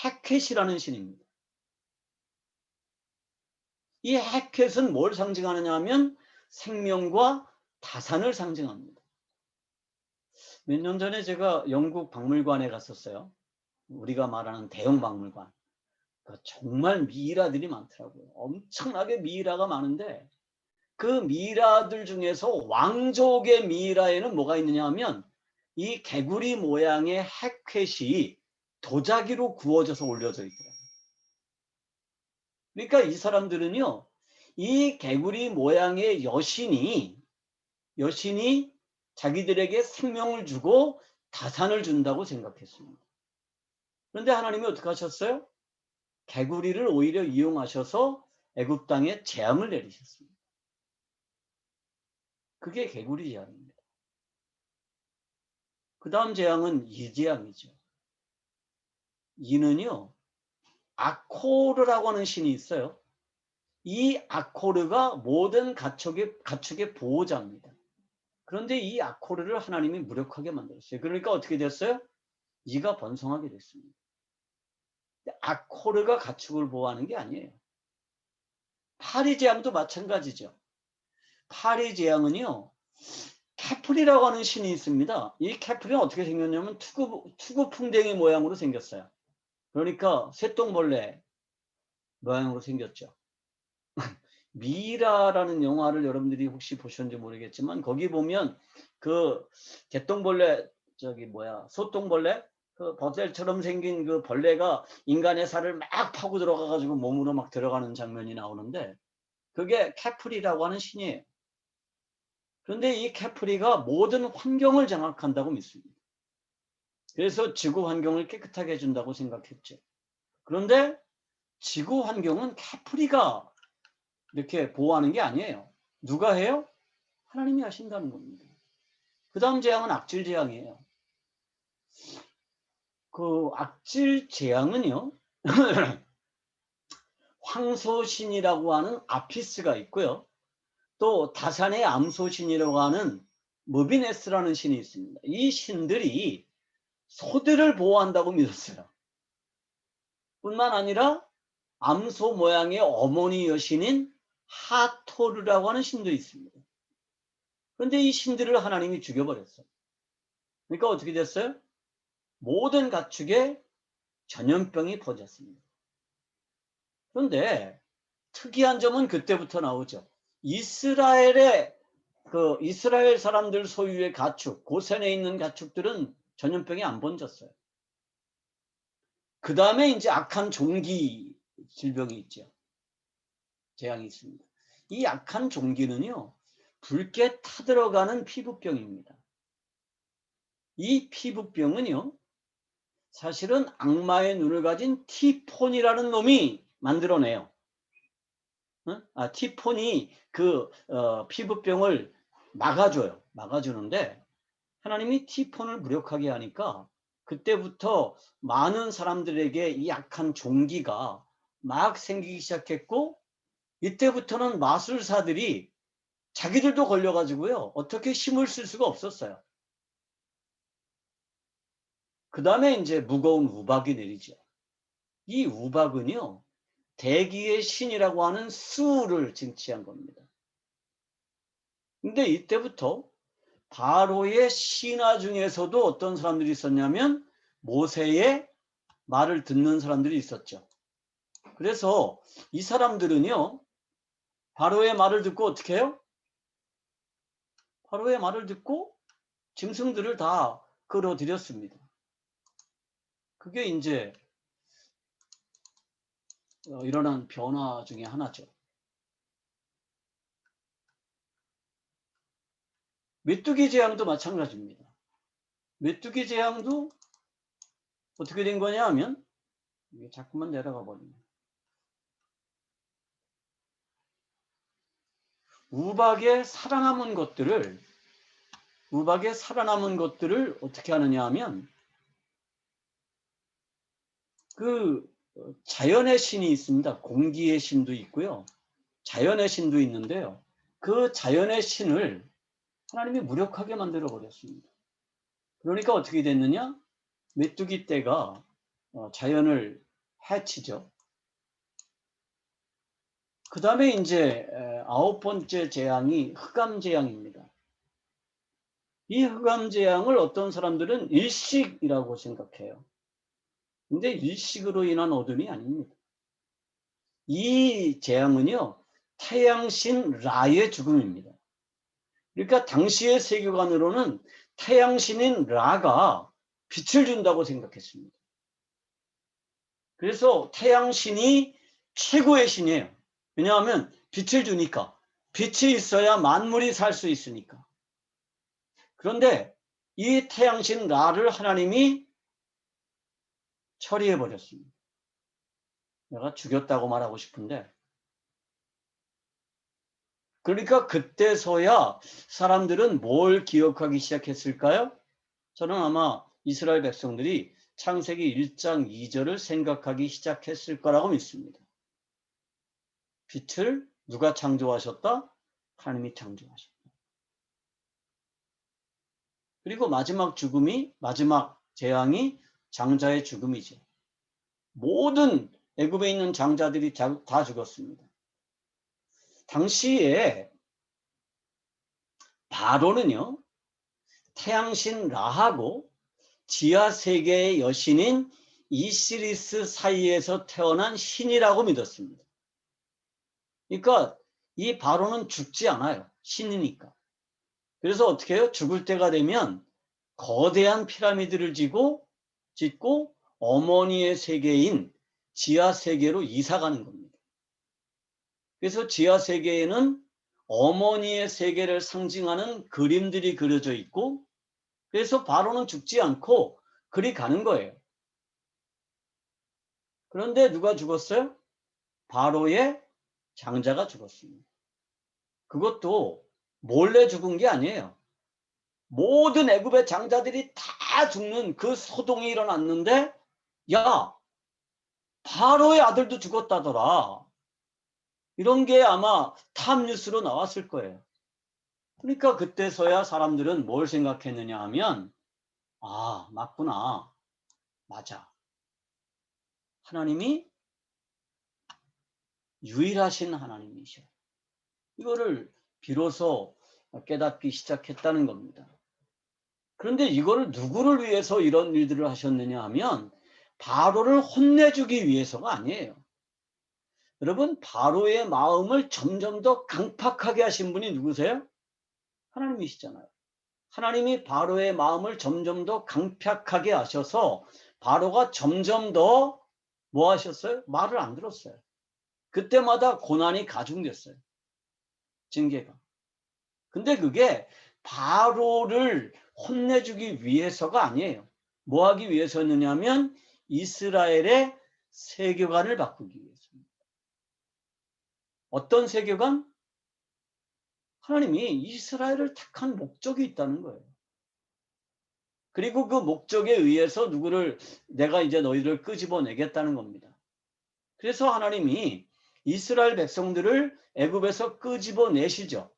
헤켓이라는 신입니다. 이 헤켓은 뭘 상징하느냐 하면 생명과 다산을 상징합니다. 몇 년 전에 제가 영국 박물관에 갔었어요. 우리가 말하는 대형 박물관. 정말 미이라들이 많더라고요. 엄청나게 미이라가 많은데 그 미이라들 중에서 왕족의 미이라에는 뭐가 있느냐 하면 이 개구리 모양의 헤켓이 도자기로 구워져서 올려져 있더라고요. 그러니까 이 사람들은요, 이 개구리 모양의 여신이 자기들에게 생명을 주고 다산을 준다고 생각했습니다. 그런데 하나님이 어떻게 하셨어요? 개구리를 오히려 이용하셔서 애굽 땅에 재앙을 내리셨습니다. 그게 개구리 재앙입니다. 그 다음 재앙은 이 재앙이죠. 이는요, 아코르라고 하는 신이 있어요. 이 아코르가 모든 가축의 보호자입니다. 그런데 이 아코르를 하나님이 무력하게 만들었어요. 그러니까 어떻게 됐어요? 이가 번성하게 됐습니다. 아코르가 가축을 보호하는 게 아니에요. 파리 재앙도 마찬가지죠. 파리 재앙은요, 캐플이라고 하는 신이 있습니다. 이 캐플은 어떻게 생겼냐면 투구풍뎅이 모양으로 생겼어요. 그러니까 쇠똥벌레 모양으로 생겼죠. 미라라는 영화를 여러분들이 혹시 보셨는지 모르겠지만 거기 보면 그 개똥벌레 소똥벌레 그 버셀처럼 생긴 그 벌레가 인간의 살을 막 파고 들어가 가지고 몸으로 막 들어가는 장면이 나오는데 그게 캐프리라고 하는 신이에요. 그런데 이 캐프리가 모든 환경을 장악한다고 믿습니다. 그래서 지구 환경을 깨끗하게 해준다고 생각했죠. 그런데 지구 환경은 캐프리가 이렇게 보호하는 게 아니에요. 누가 해요? 하나님이 하신다는 겁니다. 그 다음 재앙은 악질 재앙이에요. 그 악질 재앙은요, 황소신이라고 하는 아피스가 있고요. 또 다산의 암소신이라고 하는 무비네스라는 신이 있습니다. 이 신들이 소들을 보호한다고 믿었어요. 뿐만 아니라 암소 모양의 어머니 여신인 하토르라고 하는 신도 있습니다. 그런데 이 신들을 하나님이 죽여버렸어요. 그러니까 어떻게 됐어요? 모든 가축에 전염병이 퍼졌습니다. 그런데 특이한 점은 그때부터 나오죠. 이스라엘 사람들 소유의 가축, 고센에 있는 가축들은 전염병이 안 번졌어요. 그 다음에 이제 악한 종기 질병이 있죠. 재앙이 있습니다. 이 악한 종기는요, 붉게 타들어가는 피부병입니다. 이 피부병은요, 사실은 악마의 눈을 가진 티폰이라는 놈이 만들어내요. 티폰이 그 피부병을 막아줘요. 막아주는데 하나님이 티폰을 무력하게 하니까 그때부터 많은 사람들에게 이 약한 종기가 막 생기기 시작했고 이때부터는 마술사들이 자기들도 걸려가지고요. 어떻게 힘을 쓸 수가 없었어요. 그 다음에 이제 무거운 우박이 내리죠. 이 우박은요. 대기의 신이라고 하는 수를 쟁취한 겁니다. 근데 이때부터 바로의 신하 중에서도 어떤 사람들이 있었냐면 모세의 말을 듣는 사람들이 있었죠. 그래서 이 사람들은요, 바로의 말을 듣고 어떻게 해요? 바로의 말을 듣고 짐승들을 다 끌어들였습니다. 그게 이제 일어난 변화 중에 하나죠. 메뚜기 재앙도 마찬가지입니다. 메뚜기 재앙도 어떻게 된 거냐 하면, 이게 자꾸만 내려가 버리네. 우박에 살아남은 것들을 어떻게 하느냐 하면, 그 자연의 신이 있습니다. 공기의 신도 있고요. 자연의 신도 있는데요. 그 자연의 신을 하나님이 무력하게 만들어 버렸습니다. 그러니까 어떻게 됐느냐? 메뚜기 떼가 자연을 해치죠. 그 다음에 이제 9번째 재앙이 흑암 재앙입니다. 이 흑암 재앙을 어떤 사람들은 일식이라고 생각해요. 근데 일식으로 인한 어둠이 아닙니다. 이 재앙은요, 태양신 라의 죽음입니다. 그러니까 당시의 세계관으로는 태양신인 라가 빛을 준다고 생각했습니다. 그래서 태양신이 최고의 신이에요. 왜냐하면 빛을 주니까. 빛이 있어야 만물이 살 수 있으니까. 그런데 이 태양신 라를 하나님이 처리해 버렸습니다. 내가 죽였다고 말하고 싶은데, 그러니까 그때서야 사람들은 뭘 기억하기 시작했을까요? 저는 아마 이스라엘 백성들이 창세기 1장 2절을 생각하기 시작했을 거라고 믿습니다. 빛을 누가 창조하셨다? 하나님이 창조하셨다. 그리고 마지막 재앙이 장자의 죽음이죠. 모든 애굽에 있는 장자들이 다 죽었습니다. 당시에 바로는요, 태양신 라하고 지하 세계의 여신인 이시리스 사이에서 태어난 신이라고 믿었습니다. 그러니까 이 바로는 죽지 않아요. 신이니까. 그래서 어떻게 해요? 죽을 때가 되면 거대한 피라미드를 짓고 어머니의 세계인 지하 세계로 이사 가는 겁니다. 그래서 지하 세계에는 어머니의 세계를 상징하는 그림들이 그려져 있고, 그래서 바로는 죽지 않고 그리 가는 거예요. 그런데 누가 죽었어요? 바로의 장자가 죽었습니다. 그것도 몰래 죽은 게 아니에요. 모든 애굽의 장자들이 다 죽는 그 소동이 일어났는데, 야, 바로의 아들도 죽었다더라. 이런 게 아마 탑뉴스로 나왔을 거예요. 그러니까 그때서야 사람들은 뭘 생각했느냐 하면, 아, 맞구나. 맞아. 하나님이 유일하신 하나님이셔. 이거를 비로소 깨닫기 시작했다는 겁니다. 그런데 이거를 누구를 위해서 이런 일들을 하셨느냐 하면 바로를 혼내주기 위해서가 아니에요. 여러분, 바로의 마음을 점점 더 강팍하게 하신 분이 누구세요? 하나님이시잖아요. 하나님이 바로의 마음을 점점 더 강팍하게 하셔서 바로가 점점 더 뭐 하셨어요? 말을 안 들었어요. 그때마다 고난이 가중됐어요. 징계가. 근데 그게 바로를 혼내주기 위해서가 아니에요. 뭐 하기 위해서였느냐면 이스라엘의 세계관을 바꾸기 위해서입니다. 어떤 세계관? 하나님이 이스라엘을 택한 목적이 있다는 거예요. 그리고 그 목적에 의해서 내가 이제 너희를 끄집어내겠다는 겁니다. 그래서 하나님이 이스라엘 백성들을 애굽에서 끄집어내시죠.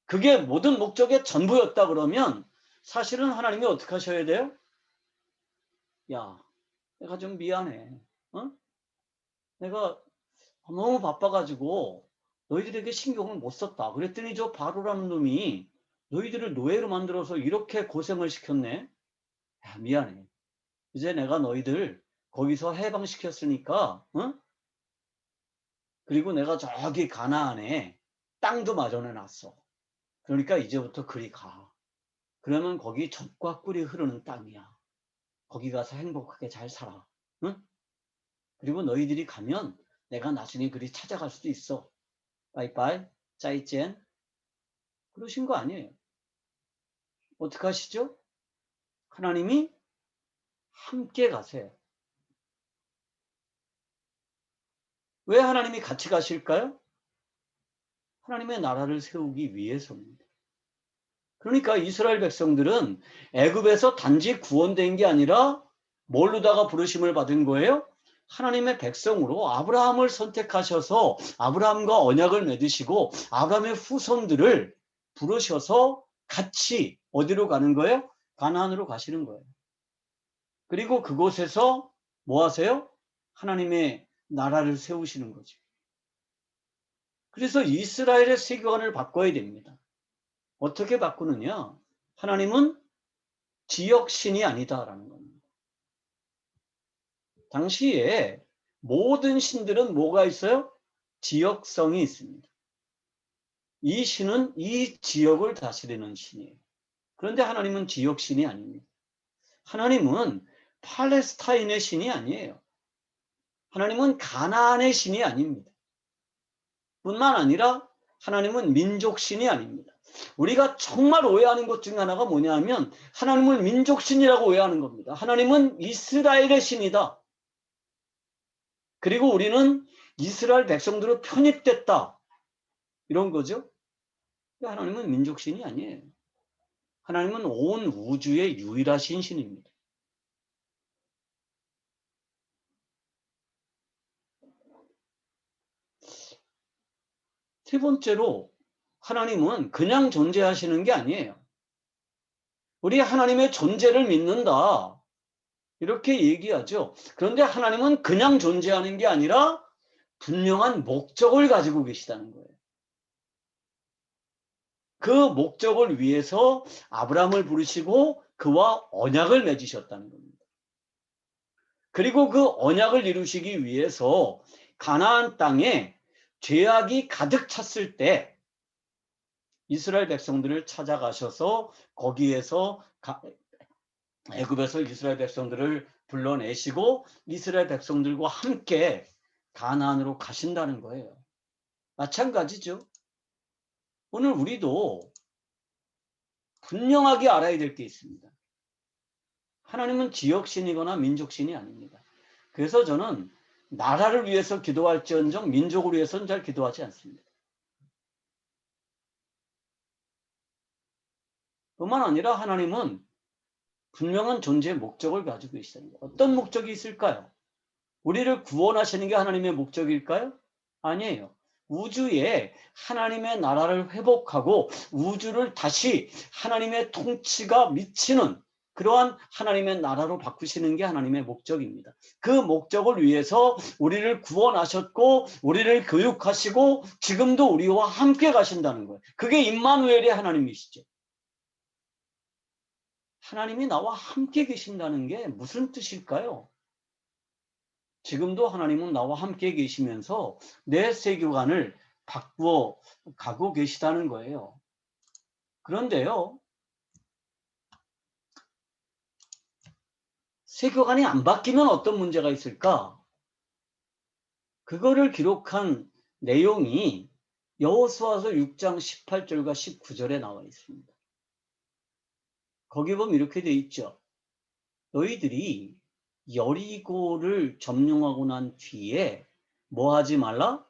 그게 모든 목적의 전부였다 그러면 사실은 하나님이 어떻게 하셔야 돼요? 야, 내가 좀 미안해. 내가 너무 바빠가지고 너희들에게 신경을 못 썼다. 그랬더니 저 바로라는 놈이 너희들을 노예로 만들어서 이렇게 고생을 시켰네. 야, 미안해. 이제 내가 너희들 거기서 해방시켰으니까, 응? 그리고 내가 저기 가나안에 땅도 마련해놨어. 그러니까 이제부터 그리 가. 그러면 거기 젖과 꿀이 흐르는 땅이야. 거기 가서 행복하게 잘 살아. 응? 그리고 너희들이 가면 내가 나중에 그리 찾아갈 수도 있어. 빠이빠이, 짜이젠. 그러신 거 아니에요. 어떻게 하시죠? 하나님이 함께 가세요. 왜 하나님이 같이 가실까요? 하나님의 나라를 세우기 위해서입니다. 그러니까 이스라엘 백성들은 애굽에서 단지 구원된 게 아니라 뭘로다가 부르심을 받은 거예요? 하나님의 백성으로 아브라함을 선택하셔서 아브라함과 언약을 맺으시고 아브라함의 후손들을 부르셔서 같이 어디로 가는 거예요? 가나안으로 가시는 거예요. 그리고 그곳에서 뭐 하세요? 하나님의 나라를 세우시는 거죠. 그래서 이스라엘의 세계관을 바꿔야 됩니다. 어떻게 바꾸느냐? 하나님은 지역신이 아니다라는 겁니다. 당시에 모든 신들은 뭐가 있어요? 지역성이 있습니다. 이 신은 이 지역을 다스리는 신이에요. 그런데 하나님은 지역신이 아닙니다. 하나님은 팔레스타인의 신이 아니에요. 하나님은 가나안의 신이 아닙니다. 뿐만 아니라 하나님은 민족신이 아닙니다. 우리가 정말 오해하는 것 중에 하나가 뭐냐면 하나님을 민족신이라고 오해하는 겁니다. 하나님은 이스라엘의 신이다. 그리고 우리는 이스라엘 백성들로 편입됐다. 이런 거죠. 하나님은 민족신이 아니에요. 하나님은 온 우주의 유일하신 신입니다. 세 번째로 하나님은 그냥 존재하시는 게 아니에요. 우리 하나님의 존재를 믿는다. 이렇게 얘기하죠. 그런데 하나님은 그냥 존재하는 게 아니라 분명한 목적을 가지고 계시다는 거예요. 그 목적을 위해서 아브라함을 부르시고 그와 언약을 맺으셨다는 겁니다. 그리고 그 언약을 이루시기 위해서 가나안 땅에 죄악이 가득 찼을 때 이스라엘 백성들을 찾아가셔서 거기에서 애굽에서 이스라엘 백성들을 불러내시고 이스라엘 백성들과 함께 가나안으로 가신다는 거예요. 마찬가지죠. 오늘 우리도 분명하게 알아야 될 게 있습니다. 하나님은 지역신이거나 민족신이 아닙니다. 그래서 저는 나라를 위해서 기도할지언정 민족을 위해서는 잘 기도하지 않습니다. 뿐만 아니라 하나님은 분명한 존재의 목적을 가지고 계시다는 거예요. 어떤 목적이 있을까요? 우리를 구원하시는 게 하나님의 목적일까요? 아니에요. 우주에 하나님의 나라를 회복하고 우주를 다시 하나님의 통치가 미치는 그러한 하나님의 나라로 바꾸시는 게 하나님의 목적입니다. 그 목적을 위해서 우리를 구원하셨고 우리를 교육하시고 지금도 우리와 함께 가신다는 거예요. 그게 임마누엘의 하나님이시죠. 하나님이 나와 함께 계신다는 게 무슨 뜻일까요? 지금도 하나님은 나와 함께 계시면서 내 세계관을 바꾸어 가고 계시다는 거예요. 그런데요, 세계관이 안 바뀌면 어떤 문제가 있을까? 그거를 기록한 내용이 여호수아서 6장 18절과 19절에 나와 있습니다. 거기 보면 이렇게 돼 있죠. 너희들이 여리고를 점령하고 난 뒤에 뭐 하지 말라?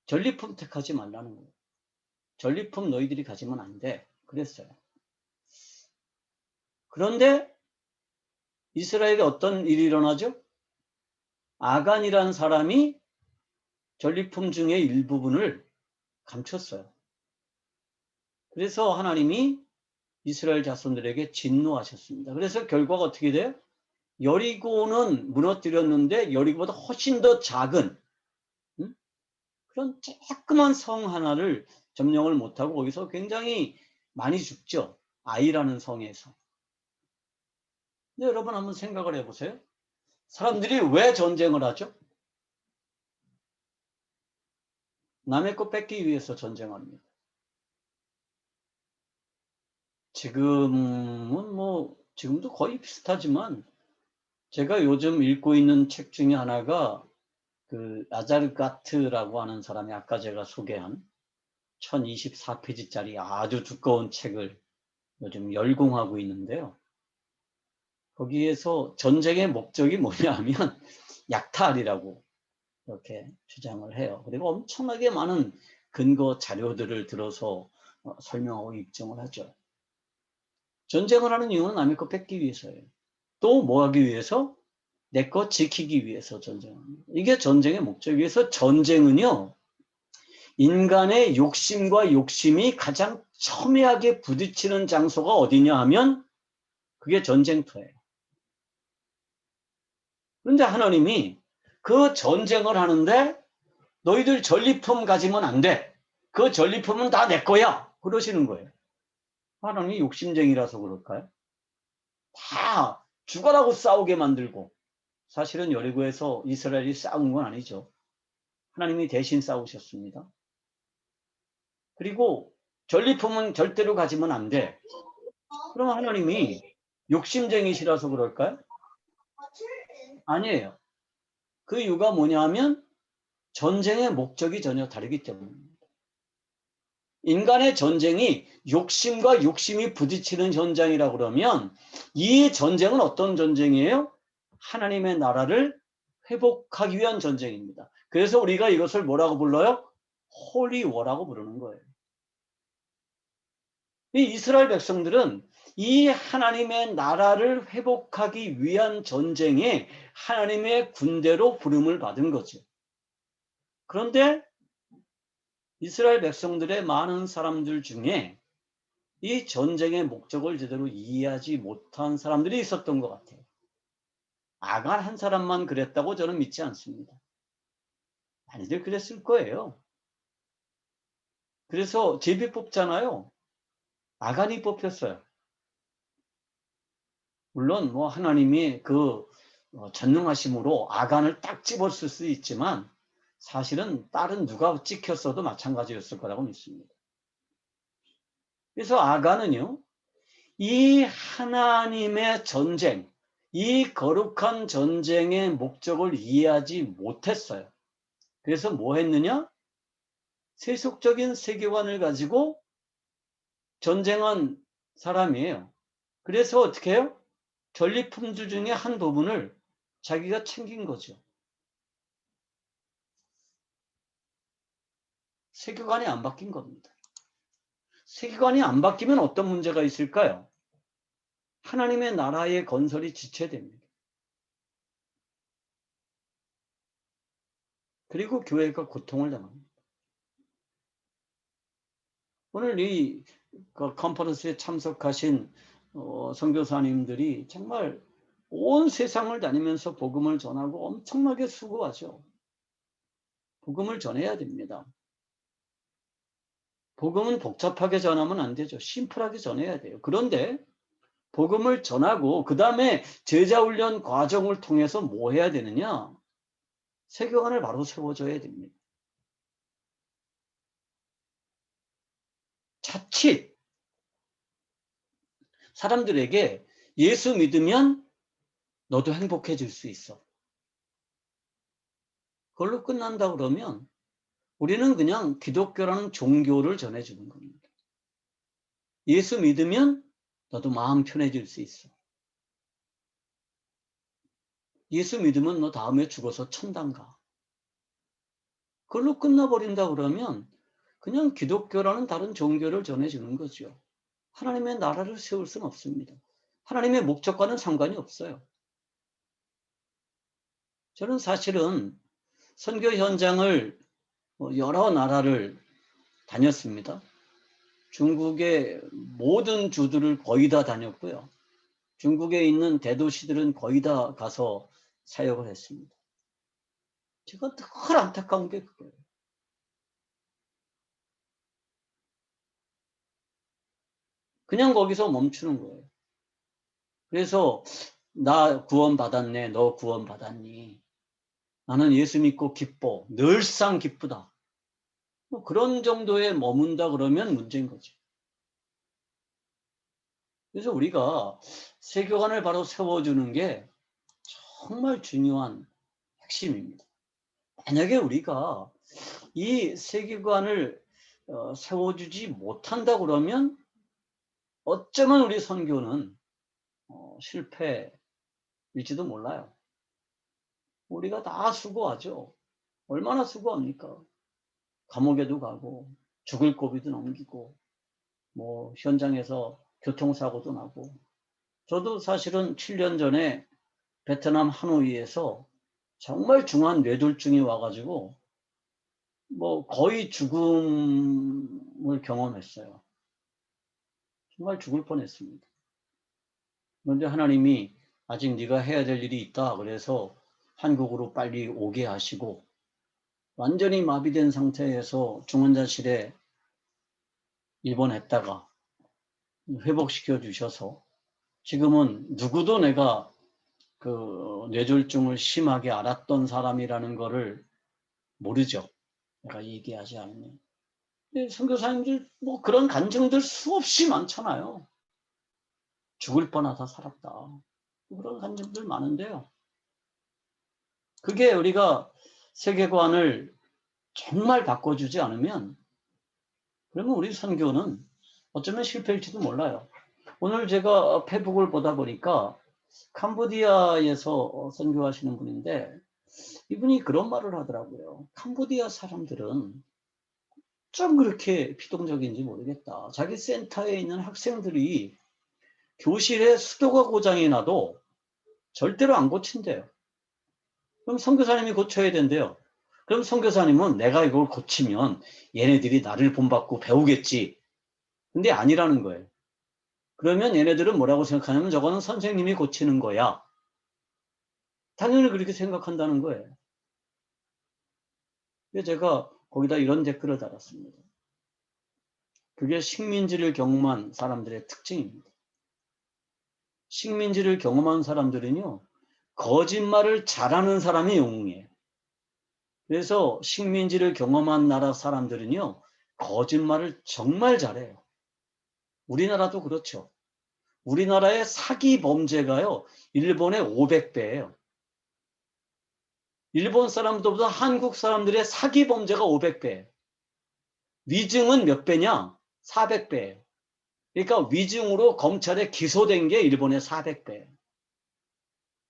전리품 택하지 말라는 거예요. 전리품 너희들이 가지면 안 돼. 그랬어요. 그런데 이스라엘에 어떤 일이 일어나죠? 아간이라는 사람이 전리품 중의 일부분을 감췄어요. 그래서 하나님이 이스라엘 자손들에게 진노하셨습니다. 그래서 결과가 어떻게 돼요? 여리고는 무너뜨렸는데 여리고보다 훨씬 더 작은 그런 조그만 성 하나를 점령을 못하고 거기서 굉장히 많이 죽죠. 아이라는 성에서. 근데 여러분 한번 생각을 해보세요. 사람들이 왜 전쟁을 하죠? 남의 것 뺏기 위해서 전쟁합니다. 지금은 지금도 거의 비슷하지만 제가 요즘 읽고 있는 책 중에 하나가 그 나자르가트라고 하는 사람이 아까 제가 소개한 1024페이지짜리 아주 두꺼운 책을 요즘 열공하고 있는데요. 거기에서 전쟁의 목적이 뭐냐면 약탈이라고 이렇게 주장을 해요. 그리고 엄청나게 많은 근거 자료들을 들어서 설명하고 입증을 하죠. 전쟁을 하는 이유는 남의 거 뺏기 위해서예요. 또 뭐 하기 위해서? 내 거 지키기 위해서 전쟁합니다. 이게 전쟁의 목적이어서 전쟁은요. 인간의 욕심과 욕심이 가장 첨예하게 부딪히는 장소가 어디냐 하면 그게 전쟁터예요. 그런데 하나님이 그 전쟁을 하는데 너희들 전리품 가지면 안 돼. 그 전리품은 다 내 거야. 그러시는 거예요. 하나님이 욕심쟁이라서 그럴까요? 다 죽어라고 싸우게 만들고 사실은 여리고에서 이스라엘이 싸운 건 아니죠. 하나님이 대신 싸우셨습니다. 그리고 전리품은 절대로 가지면 안 돼. 그럼 하나님이 욕심쟁이시라서 그럴까요? 아니에요. 그 이유가 뭐냐면 전쟁의 목적이 전혀 다르기 때문입니다. 인간의 전쟁이 욕심과 욕심이 부딪히는 전쟁이라고 그러면 이 전쟁은 어떤 전쟁이에요? 하나님의 나라를 회복하기 위한 전쟁입니다. 그래서 우리가 이것을 뭐라고 불러요? 홀리워라고 부르는 거예요. 이 이스라엘 백성들은 이 하나님의 나라를 회복하기 위한 전쟁에 하나님의 군대로 부름을 받은 거죠. 그런데 이스라엘 백성들의 많은 사람들 중에 이 전쟁의 목적을 제대로 이해하지 못한 사람들이 있었던 것 같아요. 아간 한 사람만 그랬다고 저는 믿지 않습니다. 많이들 그랬을 거예요. 그래서 제비 뽑잖아요. 아간이 뽑혔어요. 물론 하나님이 그 전능하심으로 아간을 딱 집었을 수 있지만 사실은 다른 누가 찍혔어도 마찬가지였을 거라고 믿습니다. 그래서 아간은요. 이 하나님의 전쟁, 이 거룩한 전쟁의 목적을 이해하지 못했어요. 그래서 뭐 했느냐? 세속적인 세계관을 가지고 전쟁한 사람이에요. 그래서 어떻게 해요? 전리품들 중에 한 부분을 자기가 챙긴 거죠. 세계관이 안 바뀐 겁니다. 세계관이 안 바뀌면 어떤 문제가 있을까요? 하나님의 나라의 건설이 지체됩니다. 그리고 교회가 고통을 당합니다. 오늘 이 컨퍼런스에 참석하신 선교사님들이 정말 온 세상을 다니면서 복음을 전하고 엄청나게 수고하죠. 복음을 전해야 됩니다. 복음은 복잡하게 전하면 안 되죠. 심플하게 전해야 돼요. 그런데 복음을 전하고 그 다음에 제자훈련 과정을 통해서 뭐 해야 되느냐? 세계관을 바로 세워줘야 됩니다. 자칫 사람들에게 예수 믿으면 너도 행복해질 수 있어. 그걸로 끝난다 그러면 우리는 그냥 기독교라는 종교를 전해주는 겁니다. 예수 믿으면 너도 마음 편해질 수 있어. 예수 믿으면 너 다음에 죽어서 천당 가. 그걸로 끝나버린다 그러면 그냥 기독교라는 다른 종교를 전해주는 거죠. 하나님의 나라를 세울 수는 없습니다. 하나님의 목적과는 상관이 없어요. 저는 사실은 선교 현장을 여러 나라를 다녔습니다. 중국의 모든 주들을 거의 다 다녔고요. 중국에 있는 대도시들은 거의 다 가서 사역을 했습니다. 제가 늘 안타까운 게 그거예요. 그냥 거기서 멈추는 거예요. 그래서 나 구원 받았네, 너 구원 받았니? 나는 예수 믿고 기뻐, 늘상 기쁘다. 뭐 그런 정도에 머문다 그러면 문제인 거죠. 그래서 우리가 세계관을 바로 세워주는 게 정말 중요한 핵심입니다. 만약에 우리가 이 세계관을 세워주지 못한다 그러면 어쩌면 우리 선교는 실패일지도 몰라요. 우리가 다 수고하죠. 얼마나 수고합니까? 감옥에도 가고 죽을 고비도 넘기고 뭐 현장에서 교통사고도 나고. 저도 사실은 7년 전에 베트남 하노이에서 정말 중한 뇌졸중이 와가지고 뭐 거의 죽음을 경험했어요. 정말 죽을 뻔했습니다. 그런데 하나님이 아직 네가 해야 될 일이 있다 그래서 한국으로 빨리 오게 하시고 완전히 마비된 상태에서 중환자실에 입원했다가 회복시켜 주셔서 지금은 누구도 내가 그 뇌졸중을 심하게 앓았던 사람이라는 거를 모르죠. 내가 얘기하지 않으면. 선교사님들 뭐 그런 간증들 수없이 많잖아요. 죽을 뻔하다 살았다. 그런 간증들 많은데요. 그게 우리가 세계관을 정말 바꿔주지 않으면 그러면 우리 선교는 어쩌면 실패일지도 몰라요. 오늘 제가 페북을 보다 보니까 캄보디아에서 선교하시는 분인데 이분이 그런 말을 하더라고요. 캄보디아 사람들은 좀 그렇게 피동적인지 모르겠다. 자기 센터에 있는 학생들이 교실에 수도가 고장이 나도 절대로 안 고친대요. 그럼 선교사님이 고쳐야 된대요. 그럼 선교사님은 내가 이걸 고치면 얘네들이 나를 본받고 배우겠지. 근데 아니라는 거예요. 그러면 얘네들은 뭐라고 생각하냐면 저거는 선생님이 고치는 거야. 당연히 그렇게 생각한다는 거예요. 그래서 제가 거기다 이런 댓글을 달았습니다. 그게 식민지를 경험한 사람들의 특징입니다. 식민지를 경험한 사람들은요, 거짓말을 잘하는 사람이 영웅이에요. 그래서 식민지를 경험한 나라 사람들은요, 거짓말을 정말 잘해요. 우리나라도 그렇죠. 우리나라의 사기 범죄가요, 일본의 500배예요. 일본 사람들보다 한국 사람들의 사기 범죄가 500배예요. 위증은 몇 배냐? 400배예요. 그러니까 위증으로 검찰에 기소된 게 일본의 400배예요.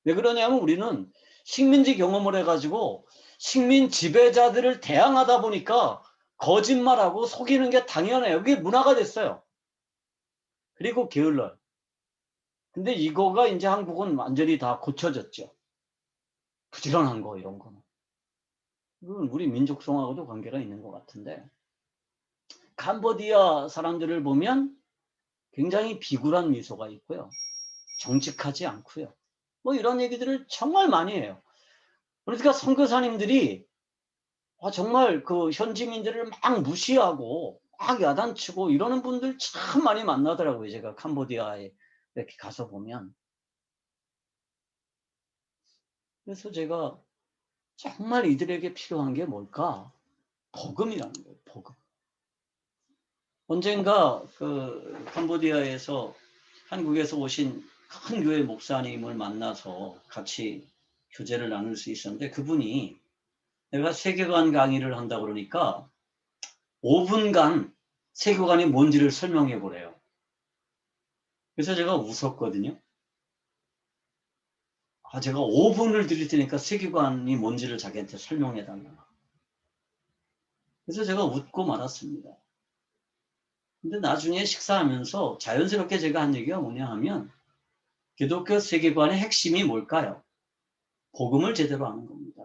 왜 그러냐면 우리는 식민지 경험을 해가지고 식민 지배자들을 대항하다 보니까 거짓말하고 속이는 게 당연해요. 그게 문화가 됐어요. 그리고 게을러요. 근데 이거가 이제 한국은 완전히 다 고쳐졌죠. 부지런한 거 이런 거는. 이건 우리 민족성하고도 관계가 있는 것 같은데 캄보디아 사람들을 보면 굉장히 비굴한 미소가 있고요. 정직하지 않고요. 뭐 이런 얘기들을 정말 많이 해요. 그러니까 선교사님들이 정말 그 현지민들을 막 무시하고 막 야단치고 이러는 분들 참 많이 만나더라고요. 제가 캄보디아에 이렇게 가서 보면. 그래서 제가 정말 이들에게 필요한 게 뭘까? 복음이라는 거예요. 복음. 언젠가 그 캄보디아에서 한국에서 오신 큰 교회 목사님을 만나서 같이 교제를 나눌 수 있었는데 그분이 내가 세계관 강의를 한다 그러니까 5분간 세계관이 뭔지를 설명해 보래요. 그래서 제가 웃었거든요. 제가 5분을 드릴 테니까 세계관이 뭔지를 자기한테 설명해 달라. 그래서 제가 웃고 말았습니다. 근데 나중에 식사하면서 자연스럽게 제가 한 얘기가 뭐냐 하면 기독교 세계관의 핵심이 뭘까요? 복음을 제대로 아는 겁니다.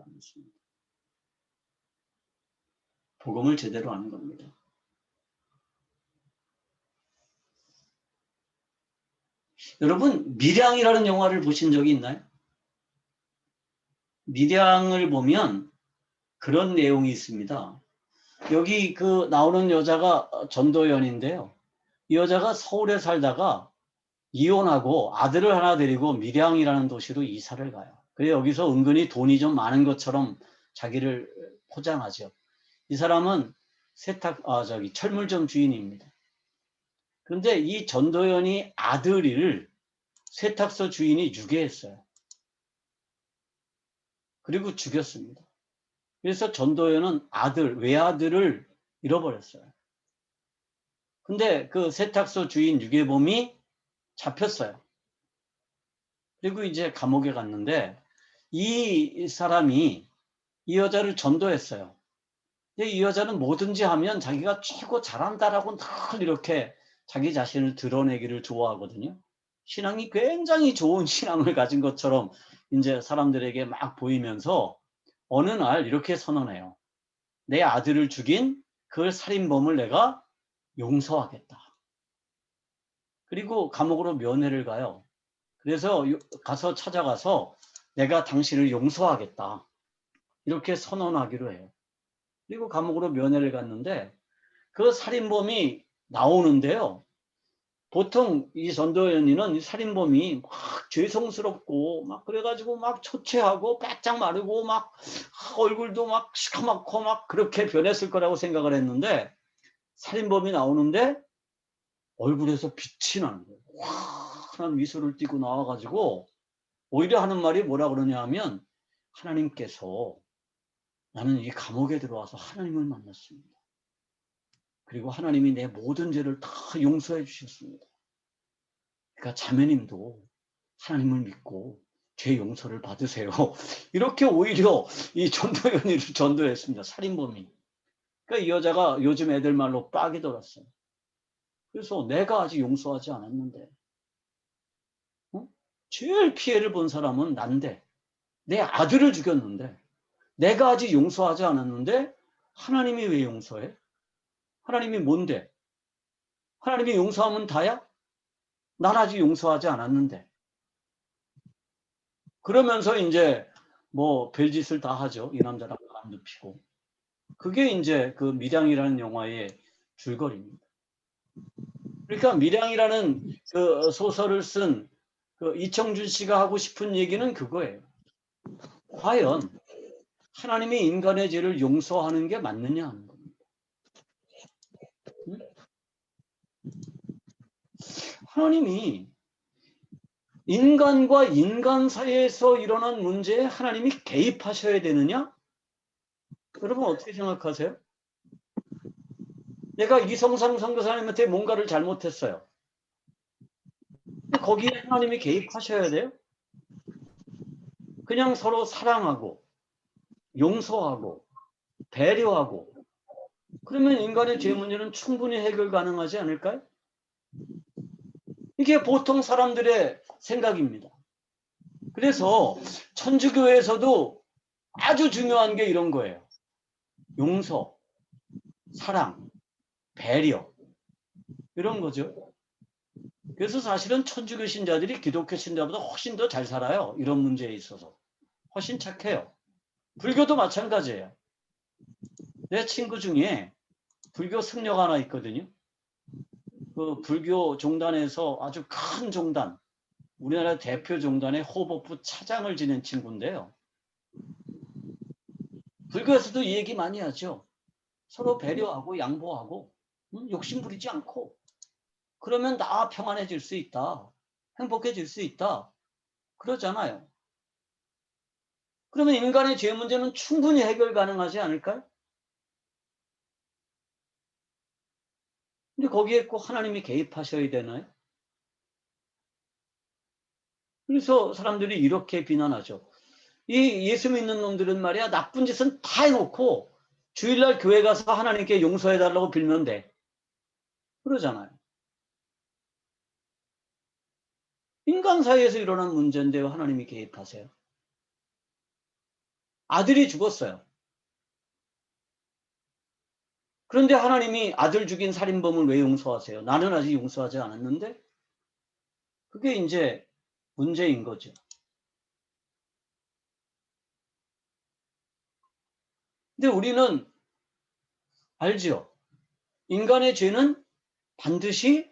복음을 제대로 아는 겁니다. 여러분, 밀양이라는 영화를 보신 적이 있나요? 밀양을 보면 그런 내용이 있습니다. 여기 그 나오는 여자가 전도연인데요. 이 여자가 서울에 살다가 이혼하고 아들을 하나 데리고 밀양이라는 도시로 이사를 가요. 그래 여기서 은근히 돈이 좀 많은 것처럼 자기를 포장하죠. 이 사람은 철물점 주인입니다. 그런데 이 전도연이 아들을 세탁소 주인이 유괴했어요. 그리고 죽였습니다. 그래서 전도연은 외아들을 잃어버렸어요. 근데 그 세탁소 주인 유괴범이 잡혔어요. 그리고 이제 감옥에 갔는데 이 사람이 이 여자를 전도했어요. 근데 이 여자는 뭐든지 하면 자기가 최고 잘한다라고 늘 이렇게 자기 자신을 드러내기를 좋아하거든요. 신앙이 굉장히 좋은 신앙을 가진 것처럼 이제 사람들에게 막 보이면서 어느 날 이렇게 선언해요. 내 아들을 죽인 그 살인범을 내가 용서하겠다. 그리고 감옥으로 면회를 가요. 그래서 찾아가서 내가 당신을 용서하겠다. 이렇게 선언하기로 해요. 그리고 감옥으로 면회를 갔는데 그 살인범이 나오는데요. 보통 이 전도연이는 이 살인범이 막 죄송스럽고 막 그래가지고 막 초췌하고 바짝 마르고 막 얼굴도 막 시커멓고 막 그렇게 변했을 거라고 생각을 했는데 살인범이 나오는데 얼굴에서 빛이 나는 거예요. 환한 미소를 띠고 나와가지고 오히려 하는 말이 뭐라 그러냐 하면 하나님께서 나는 이 감옥에 들어와서 하나님을 만났습니다. 그리고 하나님이 내 모든 죄를 다 용서해 주셨습니다. 그러니까 자매님도 하나님을 믿고 죄 용서를 받으세요. 이렇게 오히려 이 전도연이를 전도했습니다. 살인범이. 그러니까 이 여자가 요즘 애들 말로 빡이 돌았어요. 그래서 내가 아직 용서하지 않았는데 제일 피해를 본 사람은 난데 내 아들을 죽였는데 내가 아직 용서하지 않았는데 하나님이 왜 용서해? 하나님이 뭔데? 하나님이 용서하면 다야? 난 아직 용서하지 않았는데. 그러면서 이제 뭐 별짓을 다 하죠. 이 남자랑 안 눕히고. 그게 이제 그 밀양이라는 영화의 줄거리입니다. 그러니까 밀양이라는 그 소설을 쓴 그 이청준 씨가 하고 싶은 얘기는 그거예요. 과연 하나님이 인간의 죄를 용서하는 게 맞느냐 하는 겁니다. 하나님이 인간과 인간 사이에서 일어난 문제에 하나님이 개입하셔야 되느냐? 여러분 어떻게 생각하세요? 내가 이성상 선교사님한테 뭔가를 잘못했어요. 근데 거기에 하나님이 개입하셔야 돼요? 그냥 서로 사랑하고 용서하고 배려하고 그러면 인간의 죄 문제는 충분히 해결 가능하지 않을까요? 이게 보통 사람들의 생각입니다. 그래서 천주교에서도 아주 중요한 게 이런 거예요. 용서, 사랑, 배려 이런 거죠. 그래서 사실은 천주교 신자들이 기독교 신자보다 훨씬 더 잘 살아요. 이런 문제에 있어서. 훨씬 착해요. 불교도 마찬가지예요. 내 친구 중에 불교 승려가 하나 있거든요. 그 불교 종단에서 아주 큰 종단, 우리나라 대표 종단의 호법부 차장을 지낸 친구인데요. 불교에서도 이 얘기 많이 하죠. 서로 배려하고 양보하고 욕심 부리지 않고 그러면 다 평안해질 수 있다. 행복해질 수 있다. 그러잖아요. 그러면 인간의 죄 문제는 충분히 해결 가능하지 않을까요? 근데 거기에 꼭 하나님이 개입하셔야 되나요? 그래서 사람들이 이렇게 비난하죠. 이 예수 믿는 놈들은 말이야 나쁜 짓은 다 해놓고 주일날 교회 가서 하나님께 용서해달라고 빌면 돼. 그러잖아요. 인간 사이에서 일어난 문제인데 하나님이 개입하세요. 아들이 죽었어요. 그런데 하나님이 아들 죽인 살인범을 왜 용서하세요? 나는 아직 용서하지 않았는데? 그게 이제 문제인 거죠. 근데 우리는 알죠. 인간의 죄는 반드시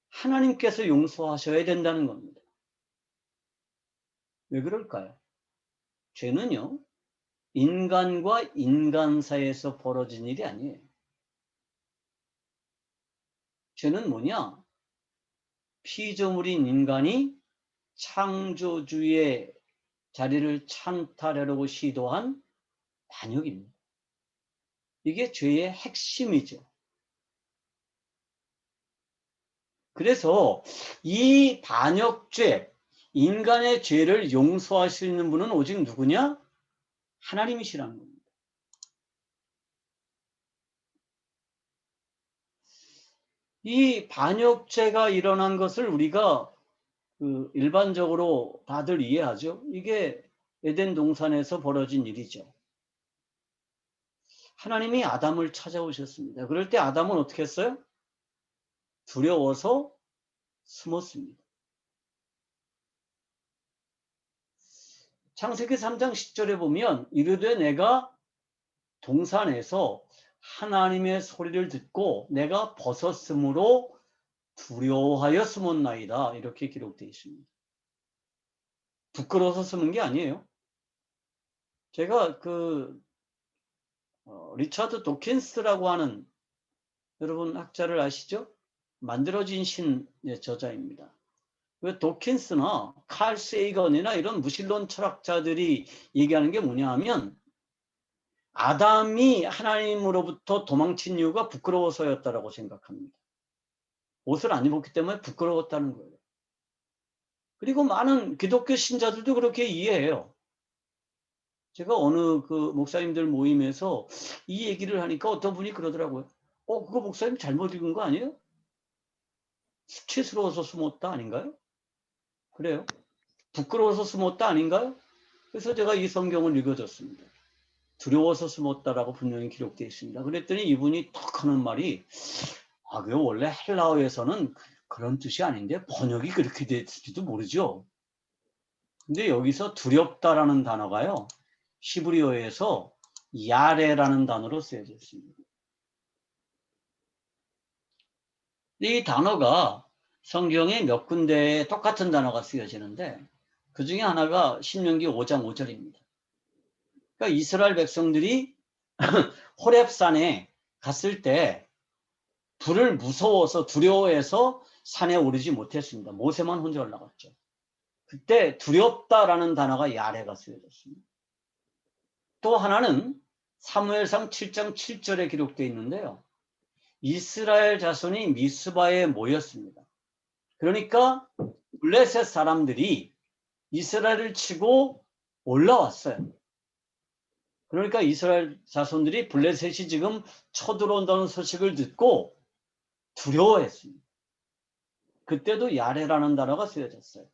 하나님께서 용서하셔야 된다는 겁니다. 왜 그럴까요? 죄는요, 인간과 인간 사이에서 벌어진 일이 아니에요. 죄는 뭐냐? 피조물인 인간이 창조주의 자리를 찬탈하려고 시도한 반역입니다. 이게 죄의 핵심이죠. 그래서 이 반역죄, 인간의 죄를 용서할 수 있는 분은 오직 누구냐? 하나님이시라는 겁니다. 이 반역죄가 일어난 것을 우리가 일반적으로 다들 이해하죠. 이게 에덴 동산에서 벌어진 일이죠. 하나님이 아담을 찾아오셨습니다. 그럴 때 아담은 어떻게 했어요? 두려워서 숨었습니다. 창세기 3장 10절에 보면 이르되 내가 동산에서 하나님의 소리를 듣고 내가 벗었으므로 두려워하여 숨었나이다. 이렇게 기록되어 있습니다. 부끄러워서 숨은 게 아니에요. 제가 리차드 도킨스라고 하는, 여러분 학자를 아시죠? 만들어진 신의 저자입니다. 그 도킨스나 칼 세이건이나 이런 무신론 철학자들이 얘기하는 게 뭐냐 하면 아담이 하나님으로부터 도망친 이유가 부끄러워서였다라고 생각합니다. 옷을 안 입었기 때문에 부끄러웠다는 거예요. 그리고 많은 기독교 신자들도 그렇게 이해해요. 제가 어느 목사님들 모임에서 이 얘기를 하니까 어떤 분이 그러더라고요. 그거 목사님 잘못 읽은 거 아니에요? 수치스러워서 숨었다 아닌가요? 그래요. 부끄러워서 숨었다 아닌가요? 그래서 제가 이 성경을 읽어줬습니다. 두려워서 숨었다라고 분명히 기록되어 있습니다. 그랬더니 이분이 턱 하는 말이, 그게 원래 헬라어에서는 그런 뜻이 아닌데 번역이 그렇게 됐을지도 모르죠. 근데 여기서 두렵다라는 단어가요, 히브리어에서 야레라는 단어로 쓰여져 있습니다. 이 단어가 성경에 몇 군데에 똑같은 단어가 쓰여지는데 그 중에 하나가 신명기 5장 5절입니다. 그러니까 이스라엘 백성들이 호렙산에 갔을 때 불을 무서워서 두려워해서 산에 오르지 못했습니다. 모세만 혼자 올라갔죠. 그때 두렵다라는 단어가 야레가 쓰여졌습니다. 또 하나는 사무엘상 7장 7절에 기록되어 있는데요. 이스라엘 자손이 미스바에 모였습니다. 그러니까 블레셋 사람들이 이스라엘을 치고 올라왔어요. 그러니까 이스라엘 자손들이 블레셋이 지금 쳐들어온다는 소식을 듣고 두려워했습니다. 그때도 야레라는 단어가 쓰여졌어요.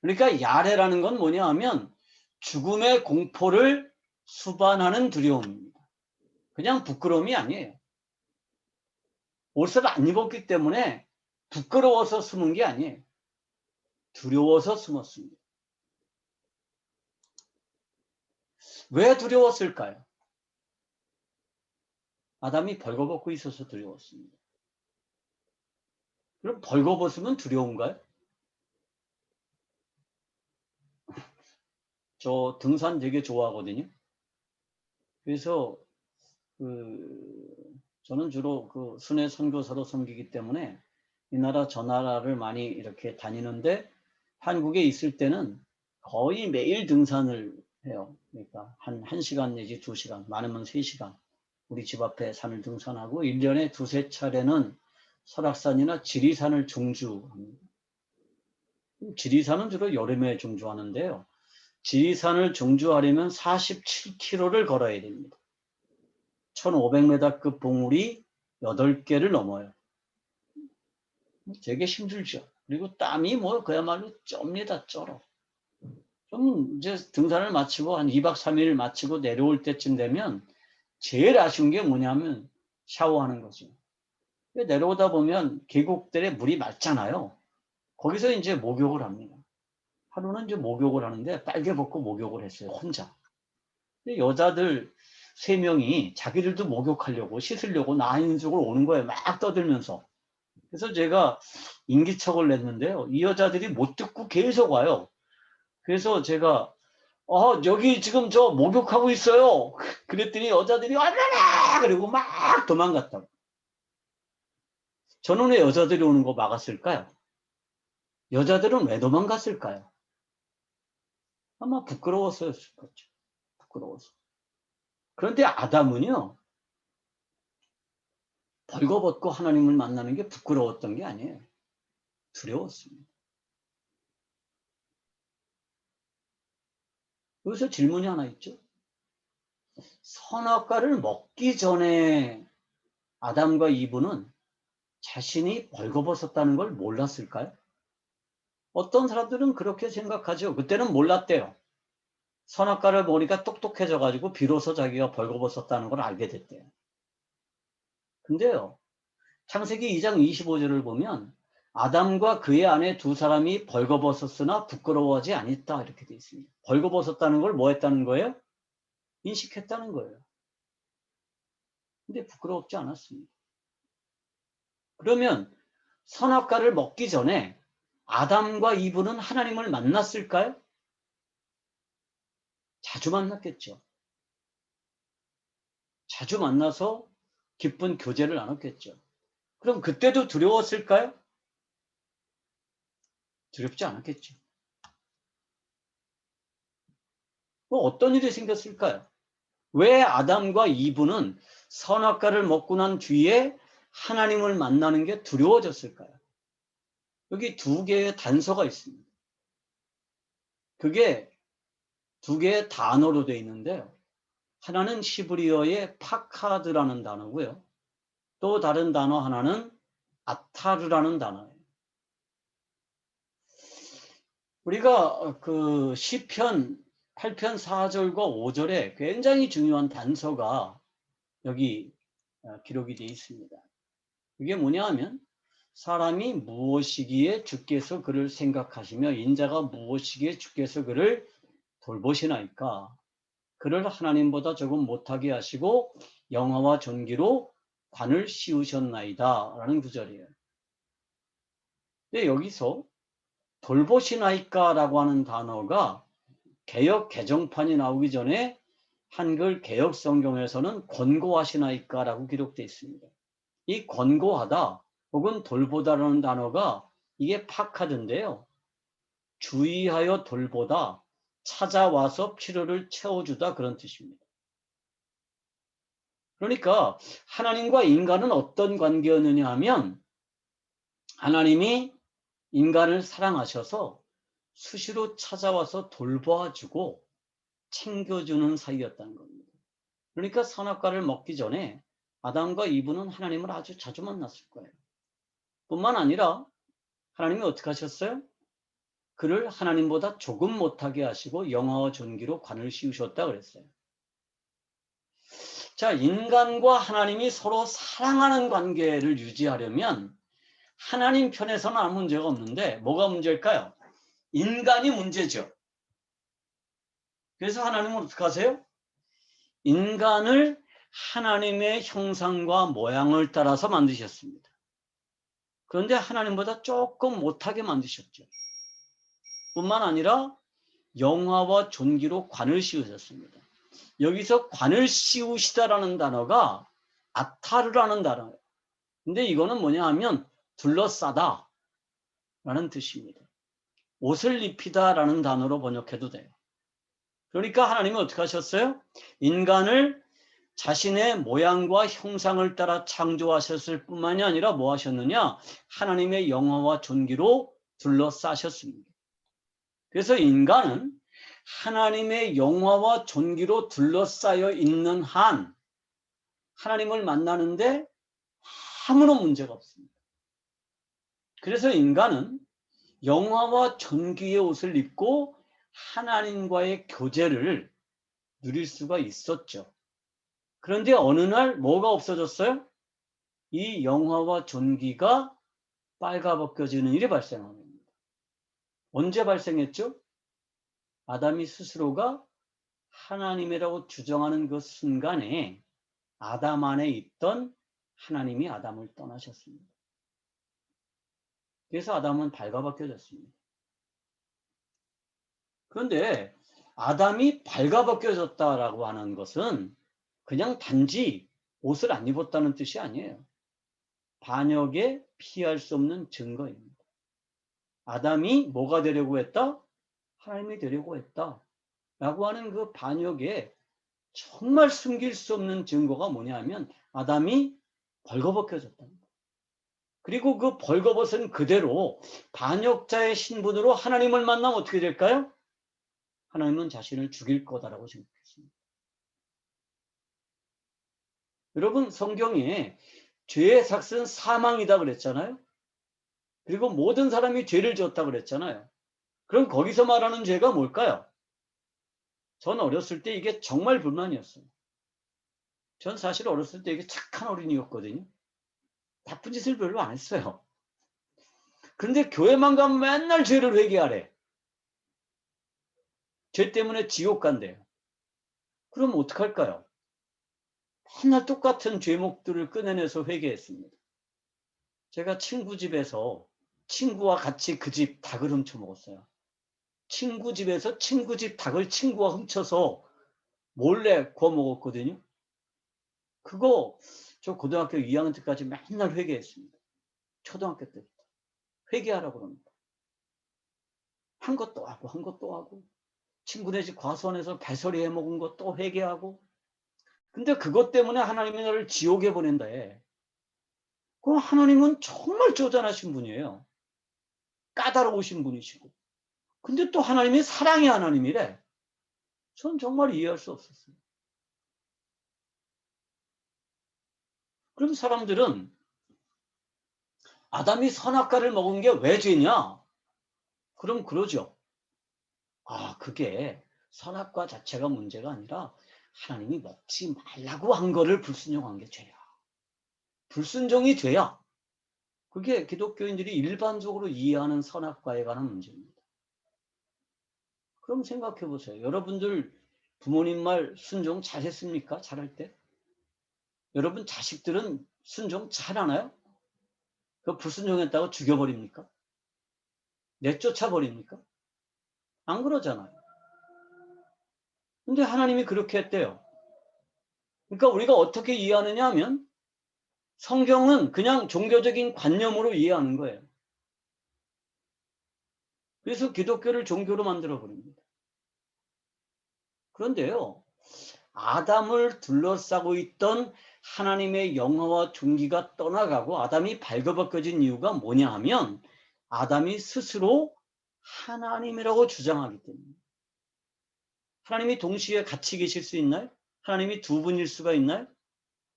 그러니까 야레라는 건 뭐냐 하면 죽음의 공포를 수반하는 두려움입니다. 그냥 부끄러움이 아니에요. 옷을 안 입었기 때문에 부끄러워서 숨은 게 아니에요. 두려워서 숨었습니다. 왜 두려웠을까요? 아담이 벌거벗고 있어서 두려웠습니다. 그럼 벌거벗으면 두려운가요? 저 등산 되게 좋아하거든요. 그래서 저는 주로 순회 선교사로 섬기기 때문에 이 나라 저 나라를 많이 이렇게 다니는데 한국에 있을 때는 거의 매일 등산을 해요. 그러니까 한 1시간 내지 2시간, 많으면 3시간 우리 집 앞에 산을 등산하고 1년에 2~3차례는 설악산이나 지리산을 종주합니다. 지리산은 주로 여름에 종주하는데요. 지리산을 종주하려면 47km를 걸어야 됩니다. 1500m급 봉우리 8개를 넘어요. 되게 힘들죠. 그리고 땀이 그야말로 쩝니다, 쩔어. 좀 이제 등산을 마치고 한 2박 3일 마치고 내려올 때쯤 되면 제일 아쉬운 게 뭐냐면 샤워하는 거죠. 내려오다 보면 계곡들에 물이 맑잖아요. 거기서 이제 목욕을 합니다. 하루는 이제 목욕을 하는데 빨개 벗고 목욕을 했어요. 혼자. 근데 여자들 3명이 자기들도 목욕하려고 씻으려고 나 있는 쪽으로 오는 거예요. 막 떠들면서. 그래서 제가 인기척을 냈는데요. 이 여자들이 못 듣고 계속 와요. 그래서 제가 여기 지금 저 목욕하고 있어요. 그랬더니 여자들이 얼마나 그리고 막 도망갔다고. 저는 왜 여자들이 오는 거 막았을까요? 여자들은 왜 도망갔을까요? 아마 부끄러웠었을 거죠. 부끄러워서. 그런데 아담은요, 벌거벗고 하나님을 만나는 게 부끄러웠던 게 아니에요. 두려웠습니다. 여기서 질문이 하나 있죠. 선악과를 먹기 전에 아담과 이브는 자신이 벌거벗었다는 걸 몰랐을까요? 어떤 사람들은 그렇게 생각하죠. 그때는 몰랐대요. 선악과를 보니까 똑똑해져가지고 비로소 자기가 벌거벗었다는 걸 알게 됐대요. 근데요, 창세기 2장 25절을 보면 아담과 그의 아내 2사람이 벌거벗었으나 부끄러워하지 않았다 이렇게 되어 있습니다. 벌거벗었다는 걸 뭐 했다는 거예요? 인식했다는 거예요. 근데 부끄럽지 않았습니다. 그러면 선악과를 먹기 전에 아담과 이브는 하나님을 만났을까요? 자주 만났겠죠. 자주 만나서 기쁜 교제를 나눴겠죠. 그럼 그때도 두려웠을까요? 두렵지 않았겠죠. 어떤 일이 생겼을까요? 왜 아담과 이브는 선악과를 먹고 난 뒤에 하나님을 만나는 게 두려워졌을까요? 여기 2개의 단서가 있습니다. 그게 2개의 단어로 되어 있는데요. 하나는 히브리어의 파카드라는 단어고요. 또 다른 단어 하나는 아타르라는 단어예요. 우리가 그 시편 8편 4절과 5절에 굉장히 중요한 단서가 여기 기록이 되어 있습니다. 그게 뭐냐 하면 사람이 무엇이기에 주께서 그를 생각하시며 인자가 무엇이기에 주께서 그를 돌보시나이까. 그를 하나님보다 조금 못하게 하시고 영화와 존귀로 관을 씌우셨나이다 라는 구절이에요. 근데 여기서 돌보시나이까라고 하는 단어가 개역 개정판이 나오기 전에 한글 개역 성경에서는 권고하시나이까라고 기록되어 있습니다. 이 권고하다 혹은 돌보다라는 단어가 이게 파카드인데요. 주의하여 돌보다, 찾아와서 필요를 채워주다 그런 뜻입니다. 그러니까 하나님과 인간은 어떤 관계였느냐 하면 하나님이 인간을 사랑하셔서 수시로 찾아와서 돌봐주고 챙겨주는 사이였다는 겁니다. 그러니까 선악과를 먹기 전에 아담과 이브는 하나님을 아주 자주 만났을 거예요. 뿐만 아니라 하나님이 어떻게 하셨어요? 그를 하나님보다 조금 못하게 하시고 영화와 존귀로 관을 씌우셨다 그랬어요. 자, 인간과 하나님이 서로 사랑하는 관계를 유지하려면 하나님 편에서는 아무 문제가 없는데 뭐가 문제일까요? 인간이 문제죠. 그래서 하나님은 어떻게 하세요? 인간을 하나님의 형상과 모양을 따라서 만드셨습니다. 그런데 하나님보다 조금 못하게 만드셨죠. 뿐만 아니라 영화와 존귀로 관을 씌우셨습니다. 여기서 관을 씌우시다라는 단어가 아타르라는 단어예요. 근데 이거는 뭐냐 하면 둘러싸다 라는 뜻입니다. 옷을 입히다 라는 단어로 번역해도 돼요. 그러니까 하나님은 어떻게 하셨어요? 인간을 자신의 모양과 형상을 따라 창조하셨을 뿐만이 아니라 뭐 하셨느냐? 하나님의 영화와 존귀로 둘러싸셨습니다. 그래서 인간은 하나님의 영화와 존귀로 둘러싸여 있는 한 하나님을 만나는데 아무런 문제가 없습니다. 그래서 인간은 영화와 존귀의 옷을 입고 하나님과의 교제를 누릴 수가 있었죠. 그런데 어느 날 뭐가 없어졌어요? 이 영화와 존귀가 빨가벗겨지는 일이 발생합니다. 언제 발생했죠? 아담이 스스로가 하나님이라고 주장하는 그 순간에 아담 안에 있던 하나님이 아담을 떠나셨습니다. 그래서 아담은 발가벗겨졌습니다. 그런데 아담이 발가벗겨졌다라고 하는 것은 그냥 단지 옷을 안 입었다는 뜻이 아니에요. 반역에 피할 수 없는 증거입니다. 아담이 뭐가 되려고 했다? 하나님이 되려고 했다. 라고 하는 그 반역에 정말 숨길 수 없는 증거가 뭐냐면 아담이 벌거벗겨졌답니다. 그리고 그 벌거벗은 그대로 반역자의 신분으로 하나님을 만나면 어떻게 될까요? 하나님은 자신을 죽일 거다라고 생각했습니다. 여러분, 성경에 죄의 삭은 사망이다 그랬잖아요. 그리고 모든 사람이 죄를 지었다 그랬잖아요. 그럼 거기서 말하는 죄가 뭘까요? 전 어렸을 때 이게 정말 불만이었어요. 전 사실 어렸을 때 이게 착한 어린이였거든요. 나쁜 짓을 별로 안 했어요. 그런데 교회만 가면 맨날 죄를 회개하래. 죄 때문에 지옥 간대요. 그럼 어떡할까요? 맨날 똑같은 죄목들을 꺼내내서 회개했습니다. 제가 친구 집에서 친구와 같이 그 집 닭을 훔쳐 먹었어요. 친구 집에서 친구 집 닭을 친구가 훔쳐서 몰래 구워 먹었거든요. 그거 저 고등학교 2학년 때까지 맨날 회개했습니다. 초등학교 때부터. 회개하라고 그럽니다. 한 것도 하고 한 것도 하고 친구네 집 과수원에서 배설이 해먹은 거 또 회개하고. 근데 그것 때문에 하나님이 나를 지옥에 보낸다 해. 그럼 하나님은 정말 쪼잔하신 분이에요. 까다로우신 분이시고. 근데 또 하나님이 사랑의 하나님이래. 전 정말 이해할 수 없었어요. 그럼 사람들은 아담이 선악과를 먹은 게 왜 죄냐? 그럼 그러죠. 아, 그게 선악과 자체가 문제가 아니라 하나님이 먹지 말라고 한 거를 불순종한 게 죄야. 불순종이 죄야. 그게 기독교인들이 일반적으로 이해하는 선악과에 관한 문제입니다. 그럼 생각해 보세요. 여러분들 부모님 말 순종 잘했습니까? 잘할 때? 여러분 자식들은 순종 잘하나요? 그 불순종했다고 죽여버립니까? 내쫓아버립니까? 안 그러잖아요. 근데 하나님이 그렇게 했대요. 그러니까 우리가 어떻게 이해하느냐 하면 성경은 그냥 종교적인 관념으로 이해하는 거예요. 그래서 기독교를 종교로 만들어 버립니다. 그런데요, 아담을 둘러싸고 있던 하나님의 영화와 존귀가 떠나가고 아담이 발가벗겨진 이유가 뭐냐 하면 아담이 스스로 하나님이라고 주장하기 때문에. 하나님이 동시에 같이 계실 수 있나요? 하나님이 두 분일 수가 있나요?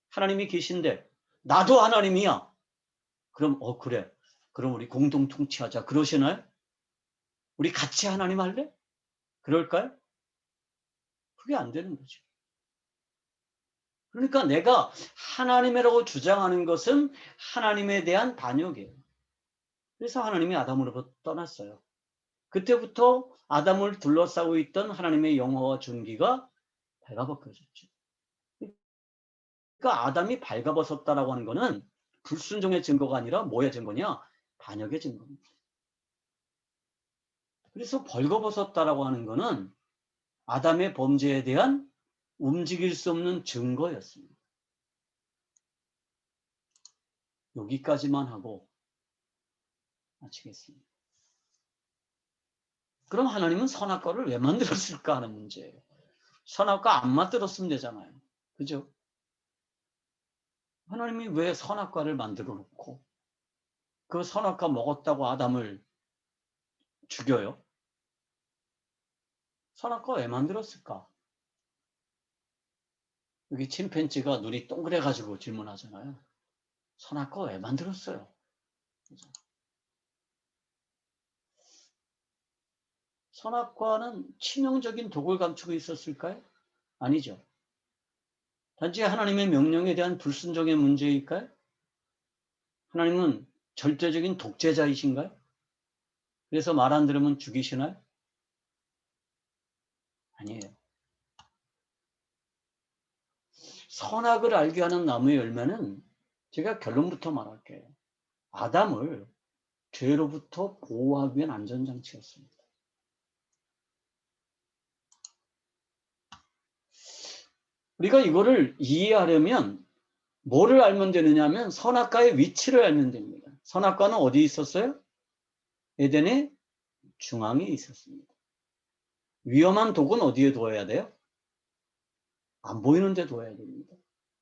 하나님이 계신데 나도 하나님이야. 그럼 그래. 그럼 우리 공동 통치하자. 그러시나요? 우리 같이 하나님 할래? 그럴까요? 그게 안 되는 거죠. 그러니까 내가 하나님이라고 주장하는 것은 하나님에 대한 반역이에요. 그래서 하나님이 아담으로부터 떠났어요. 그때부터 아담을 둘러싸고 있던 하나님의 영화와 존귀가 발가벗겨졌죠. 그러니까 아담이 발가벗었다라고 하는 것은 불순종의 증거가 아니라 뭐의 증거냐? 반역의 증거입니다. 그래서 벌거벗었다라고 하는 것은 아담의 범죄에 대한 움직일 수 없는 증거였습니다. 여기까지만 하고 마치겠습니다. 그럼 하나님은 선악과를 왜 만들었을까 하는 문제예요. 선악과 안 만들었으면 되잖아요. 그죠? 하나님이 왜 선악과를 만들어 놓고 그 선악과 먹었다고 아담을 죽여요? 선악과 왜 만들었을까? 여기 침팬지가 눈이 동그래가지고 질문하잖아요. 선악과 왜 만들었어요? 선악과는 치명적인 독을 감추고 있었을까요? 아니죠. 단지 하나님의 명령에 대한 불순종의 문제일까요? 하나님은 절대적인 독재자이신가요? 그래서 말 안 들으면 죽이시나요? 아니에요. 선악을 알게 하는 나무의 열매는 제가 결론부터 말할게요. 아담을 죄로부터 보호하기 위한 안전장치였습니다. 우리가 이거를 이해하려면 뭐를 알면 되느냐 하면 선악과의 위치를 알면 됩니다. 선악과는 어디 있었어요? 에덴의 중앙에 있었습니다. 위험한 독은 어디에 둬야 돼요? 안 보이는 데 둬야 됩니다.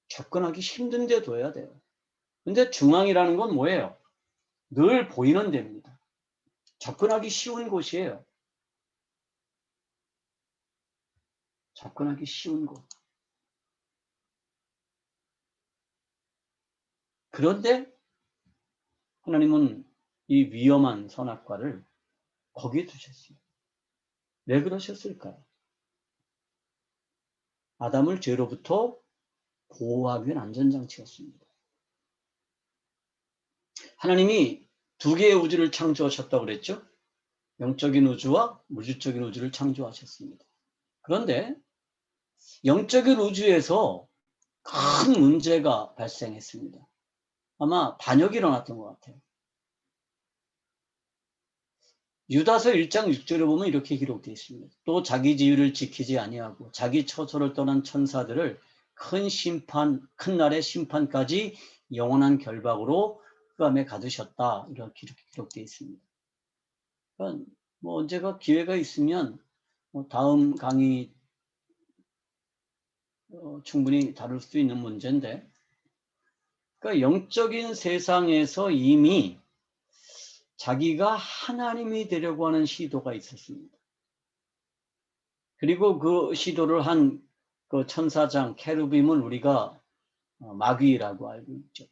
접근하기 힘든 데 둬야 돼요. 근데 중앙이라는 건 뭐예요? 늘 보이는 데입니다. 접근하기 쉬운 곳이에요. 접근하기 쉬운 곳. 그런데 하나님은 이 위험한 선악과를 거기에 두셨어요. 왜 그러셨을까요? 아담을 죄로부터 보호하기 위한 안전장치였습니다. 하나님이 두 개의 우주를 창조하셨다고 그랬죠? 영적인 우주와 물질적인 우주를 창조하셨습니다. 그런데 영적인 우주에서 큰 문제가 발생했습니다. 아마 반역이 일어났던 것 같아요. 유다서 1장 6절에 보면 이렇게 기록되어 있습니다. 또 자기 지위를 지키지 아니하고 자기 처소를 떠난 천사들을 큰 날의 심판까지 영원한 결박으로 흑암에 가두셨다. 이렇게 기록되어 있습니다. 그러니까 뭐 언제가 기회가 있으면 다음 강의 충분히 다룰 수 있는 문제인데, 그러니까 영적인 세상에서 이미 자기가 하나님이 되려고 하는 시도가 있었습니다. 그리고 그 시도를 한 그 천사장 케루빔을 우리가 마귀라고 알고 있죠.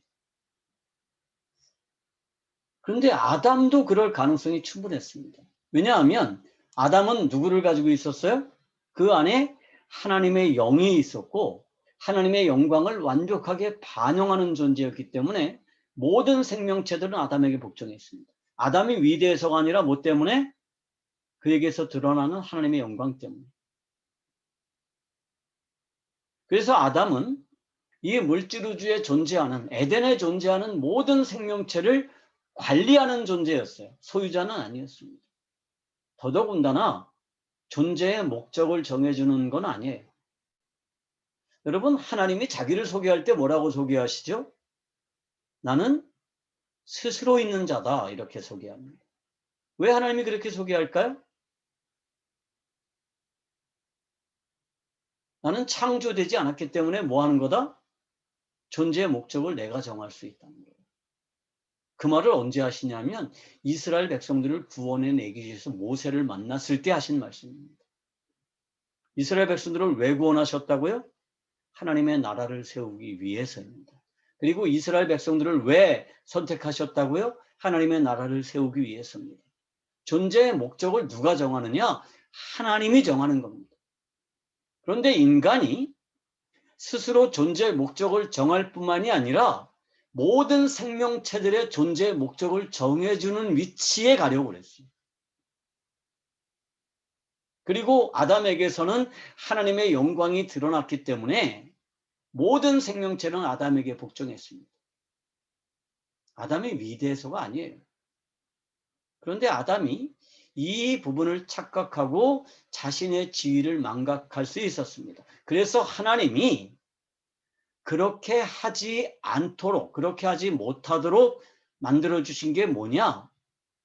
그런데 아담도 그럴 가능성이 충분했습니다. 왜냐하면 아담은 누구를 가지고 있었어요? 그 안에 하나님의 영이 있었고 하나님의 영광을 완벽하게 반영하는 존재였기 때문에 모든 생명체들은 아담에게 복종했습니다. 아담이 위대해서가 아니라 뭐 때문에? 그에게서 드러나는 하나님의 영광 때문에. 그래서 아담은 이 물질우주에 존재하는, 에덴에 존재하는 모든 생명체를 관리하는 존재였어요. 소유자는 아니었습니다. 더더군다나 존재의 목적을 정해주는 건 아니에요. 여러분, 하나님이 자기를 소개할 때 뭐라고 소개하시죠? 나는 스스로 있는 자다, 이렇게 소개합니다. 왜 하나님이 그렇게 소개할까요? 나는 창조되지 않았기 때문에 뭐 하는 거다? 존재의 목적을 내가 정할 수 있다는 거예요. 그 말을 언제 하시냐면 이스라엘 백성들을 구원해 내기 위해서 모세를 만났을 때 하신 말씀입니다. 이스라엘 백성들을 왜 구원하셨다고요? 하나님의 나라를 세우기 위해서입니다. 그리고 이스라엘 백성들을 왜 선택하셨다고요? 하나님의 나라를 세우기 위해서입니다. 존재의 목적을 누가 정하느냐? 하나님이 정하는 겁니다. 그런데 인간이 스스로 존재의 목적을 정할 뿐만이 아니라 모든 생명체들의 존재의 목적을 정해주는 위치에 가려고 했어요. 그리고 아담에게서는 하나님의 영광이 드러났기 때문에 모든 생명체는 아담에게 복종했습니다. 아담이 위대해서가 아니에요. 그런데 아담이 이 부분을 착각하고 자신의 지위를 망각할 수 있었습니다. 그래서 하나님이 그렇게 하지 않도록, 그렇게 하지 못하도록 만들어주신 게 뭐냐?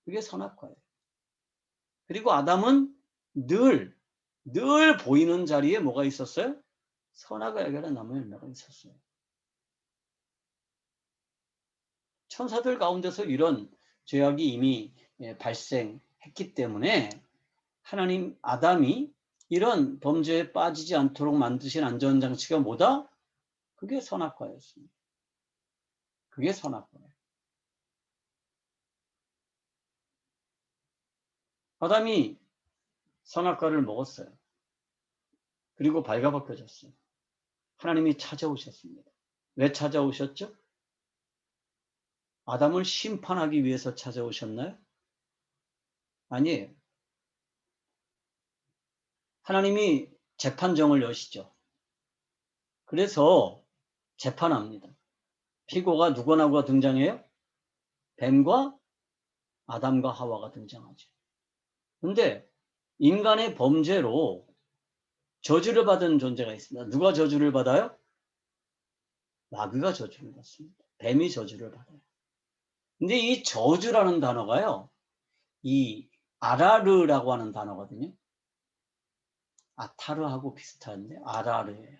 그게 선악과예요. 그리고 아담은 늘 보이는 자리에 뭐가 있었어요? 선악을 알게 하는 나무의 열매가 있었어요. 천사들 가운데서 이런 죄악이 이미 발생했기 때문에 하나님, 아담이 이런 범죄에 빠지지 않도록 만드신 안전장치가 뭐다? 그게 선악과였습니다. 그게 선악과예요. 아담이 선악과를 먹었어요. 그리고 발가벗겨졌어요. 하나님이 찾아오셨습니다. 왜 찾아오셨죠? 아담을 심판하기 위해서 찾아오셨나요? 아니에요. 하나님이 재판정을 여시죠. 그래서 재판합니다. 피고가 누구나 등장해요? 뱀과 아담과 하와가 등장하죠. 그런데 인간의 범죄로 저주를 받은 존재가 있습니다. 누가 저주를 받아요? 마귀가 저주를 받습니다. 뱀이 저주를 받아요. 근데 이 저주라는 단어가요, 이 아라르라고 하는 단어거든요. 아타르하고 비슷한데 아라르예요.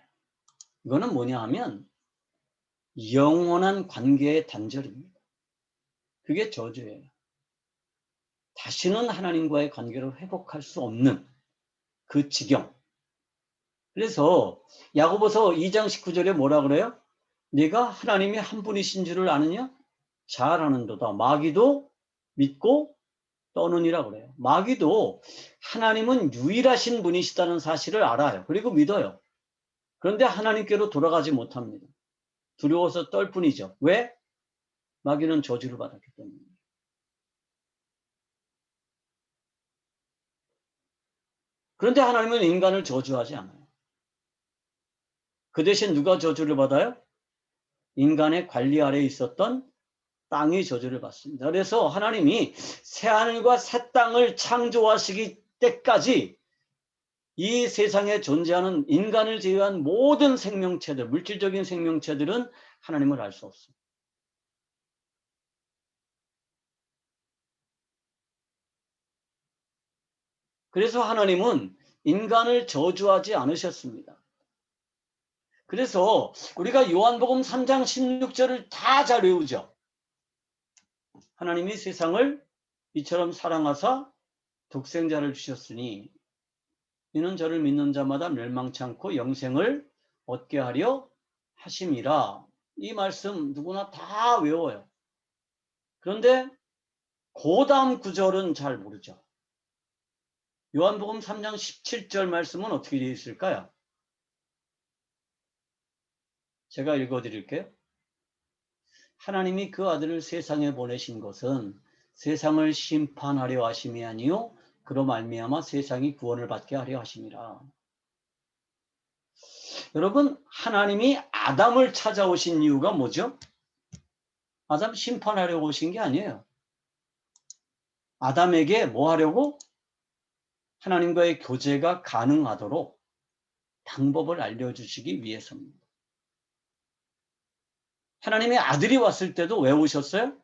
이거는 뭐냐 하면 영원한 관계의 단절입니다. 그게 저주예요. 다시는 하나님과의 관계를 회복할 수 없는 그 지경. 그래서 야고보서 2장 19절에 뭐라 그래요? 네가 하나님이 한 분이신 줄을 아느냐? 잘 아는도다. 마귀도 믿고 떠느니라 그래요. 마귀도 하나님은 유일하신 분이시다는 사실을 알아요. 그리고 믿어요. 그런데 하나님께로 돌아가지 못합니다. 두려워서 떨 뿐이죠. 왜? 마귀는 저주를 받았기 때문에. 그런데 하나님은 인간을 저주하지 않아요. 그 대신 누가 저주를 받아요? 인간의 관리 아래에 있었던 땅이 저주를 받습니다. 그래서 하나님이 새하늘과 새 땅을 창조하시기 때까지 이 세상에 존재하는 인간을 제외한 모든 생명체들, 물질적인 생명체들은 하나님을 알 수 없습니다. 그래서 하나님은 인간을 저주하지 않으셨습니다. 그래서 우리가 요한복음 3장 16절을 다 잘 외우죠. 하나님이 세상을 이처럼 사랑하사 독생자를 주셨으니 이는 저를 믿는 자마다 멸망치 않고 영생을 얻게 하려 하심이라. 이 말씀 누구나 다 외워요. 그런데 그 다음 구절은 잘 모르죠. 요한복음 3장 17절 말씀은 어떻게 되어 있을까요? 제가 읽어드릴게요. 하나님이 그 아들을 세상에 보내신 것은 세상을 심판하려 하심이 아니요 그로 말미암아 세상이 구원을 받게 하려 하심이라. 여러분, 하나님이 아담을 찾아오신 이유가 뭐죠? 아담 심판하려고 오신 게 아니에요. 아담에게 뭐 하려고? 하나님과의 교제가 가능하도록 방법을 알려주시기 위해서입니다. 하나님의 아들이 왔을 때도 왜 오셨어요?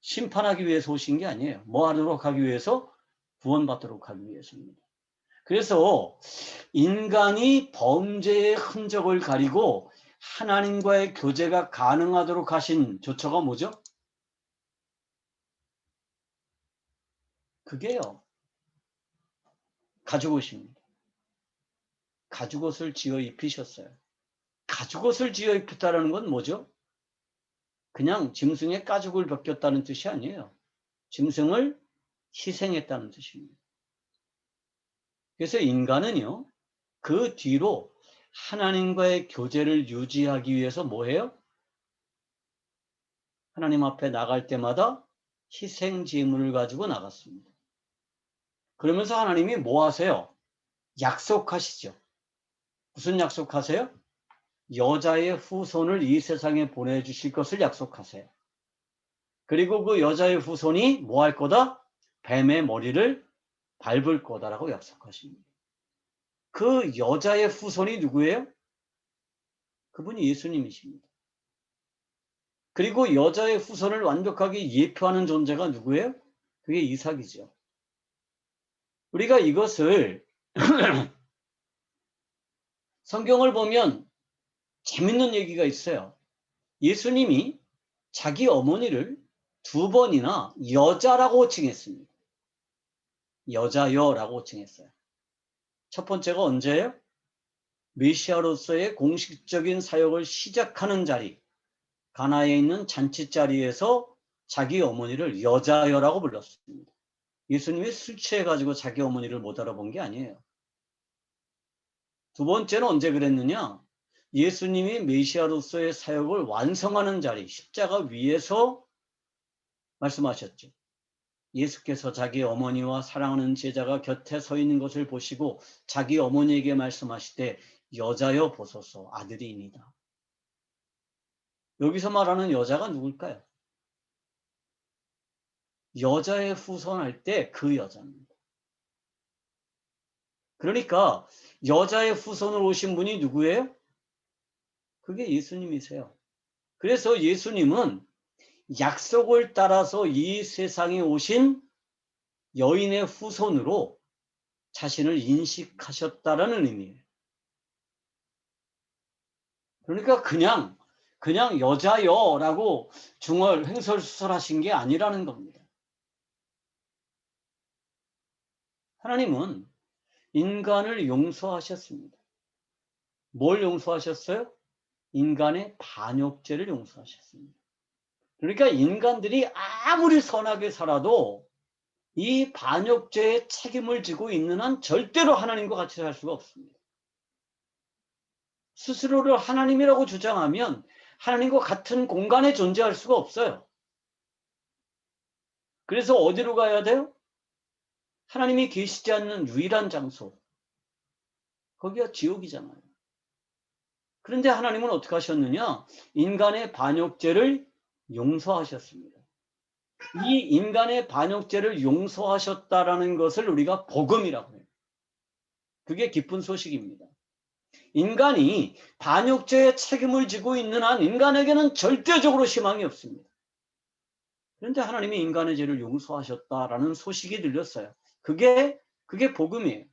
심판하기 위해서 오신 게 아니에요. 뭐 하도록 하기 위해서? 구원받도록 하기 위해서입니다. 그래서 인간이 범죄의 흔적을 가리고 하나님과의 교제가 가능하도록 하신 조처가 뭐죠? 그게요. 가죽옷입니다. 가죽옷을 지어 입히셨어요. 가죽옷을 지어 입혔다는 건 뭐죠? 그냥 짐승의 가죽을 벗겼다는 뜻이 아니에요. 짐승을 희생했다는 뜻입니다. 그래서 인간은요, 그 뒤로 하나님과의 교제를 유지하기 위해서 뭐 해요? 하나님 앞에 나갈 때마다 희생 제물을 가지고 나갔습니다. 그러면서 하나님이 뭐 하세요? 약속하시죠. 무슨 약속하세요? 여자의 후손을 이 세상에 보내주실 것을 약속하세요. 그리고 그 여자의 후손이 뭐 할 거다? 뱀의 머리를 밟을 거다라고 약속하십니다. 그 여자의 후손이 누구예요? 그분이 예수님이십니다. 그리고 여자의 후손을 완벽하게 예표하는 존재가 누구예요? 그게 이삭이죠. 우리가 이것을 성경을 보면 재밌는 얘기가 있어요. 예수님이 자기 어머니를 2번이나 여자라고 호칭했습니다. 여자여라고 호칭했어요. 첫 번째가 언제예요? 메시아로서의 공식적인 사역을 시작하는 자리, 가나에 있는 잔치 자리에서 자기 어머니를 여자여라고 불렀습니다. 예수님이 술 취해가지고 자기 어머니를 못 알아본 게 아니에요. 두 번째는 언제 그랬느냐? 예수님이 메시아로서의 사역을 완성하는 자리, 십자가 위에서 말씀하셨죠. 예수께서 자기 어머니와 사랑하는 제자가 곁에 서 있는 것을 보시고 자기 어머니에게 말씀하시되 여자여 보소서 아들이니이다. 여기서 말하는 여자가 누굴까요? 여자의 후손할 때 그 여자입니다. 그러니까 여자의 후손으로 오신 분이 누구예요? 그게 예수님이세요. 그래서 예수님은 약속을 따라서 이 세상에 오신 여인의 후손으로 자신을 인식하셨다라는 의미예요. 그러니까 그냥 여자여라고 횡설수설하신 게 아니라는 겁니다. 하나님은 인간을 용서하셨습니다. 뭘 용서하셨어요? 인간의 반역죄를 용서하셨습니다. 그러니까 인간들이 아무리 선하게 살아도 이 반역죄의 책임을 지고 있는 한 절대로 하나님과 같이 살 수가 없습니다. 스스로를 하나님이라고 주장하면 하나님과 같은 공간에 존재할 수가 없어요. 그래서 어디로 가야 돼요? 하나님이 계시지 않는 유일한 장소. 거기가 지옥이잖아요. 그런데 하나님은 어떻게 하셨느냐? 인간의 반역죄를 용서하셨습니다. 이 인간의 반역죄를 용서하셨다라는 것을 우리가 복음이라고 해요. 그게 기쁜 소식입니다. 인간이 반역죄의 책임을 지고 있는 한 인간에게는 절대적으로 희망이 없습니다. 그런데 하나님이 인간의 죄를 용서하셨다라는 소식이 들렸어요. 그게 복음이에요.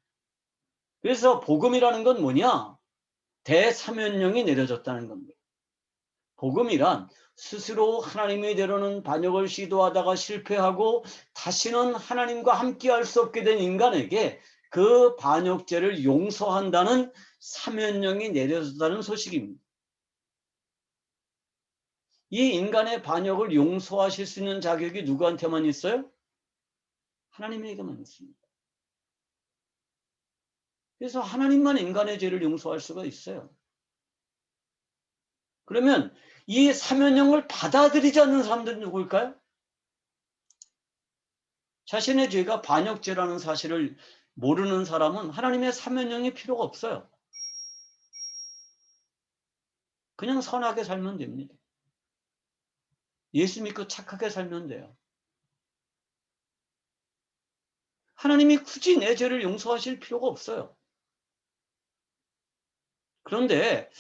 그래서 복음이라는 건 뭐냐? 대사면령이 내려졌다는 겁니다. 복음이란 스스로 하나님의 대로는 반역을 시도하다가 실패하고 다시는 하나님과 함께할 수 없게 된 인간에게 그 반역죄를 용서한다는 사면령이 내려졌다는 소식입니다. 이 인간의 반역을 용서하실 수 있는 자격이 누구한테만 있어요? 하나님에게만 있습니다. 그래서 하나님만 인간의 죄를 용서할 수가 있어요. 그러면 이 사면형을 받아들이지 않는 사람들은 누구일까요? 자신의 죄가 반역죄라는 사실을 모르는 사람은 하나님의 사면형이 필요가 없어요. 그냥 선하게 살면 됩니다. 예수 믿고 착하게 살면 돼요. 하나님이 굳이 내 죄를 용서하실 필요가 없어요. 그런데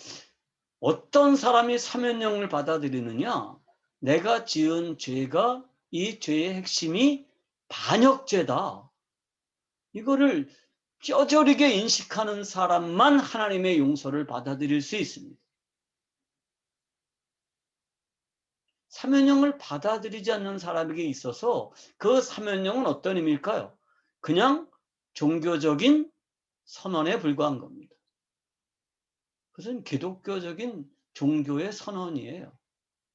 어떤 사람이 사면형을 받아들이느냐? 내가 지은 죄가 이 죄의 핵심이 반역죄다. 이거를 뼈저리게 인식하는 사람만 하나님의 용서를 받아들일 수 있습니다. 사면형을 받아들이지 않는 사람에게 있어서 그 사면형은 어떤 의미일까요? 그냥 종교적인 선언에 불과한 겁니다. 그것은 기독교적인 종교의 선언이에요.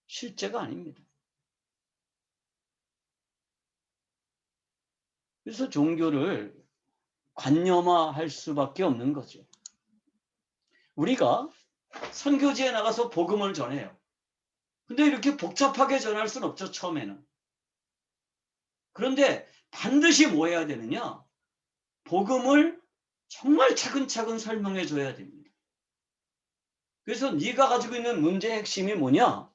실제가 아닙니다. 그래서 종교를 관념화할 수밖에 없는 거죠. 우리가 선교지에 나가서 복음을 전해요. 근데 이렇게 복잡하게 전할 수는 없죠, 처음에는. 그런데 반드시 뭐 해야 되느냐? 복음을 정말 차근차근 설명해 줘야 됩니다. 그래서 네가 가지고 있는 문제의 핵심이 뭐냐?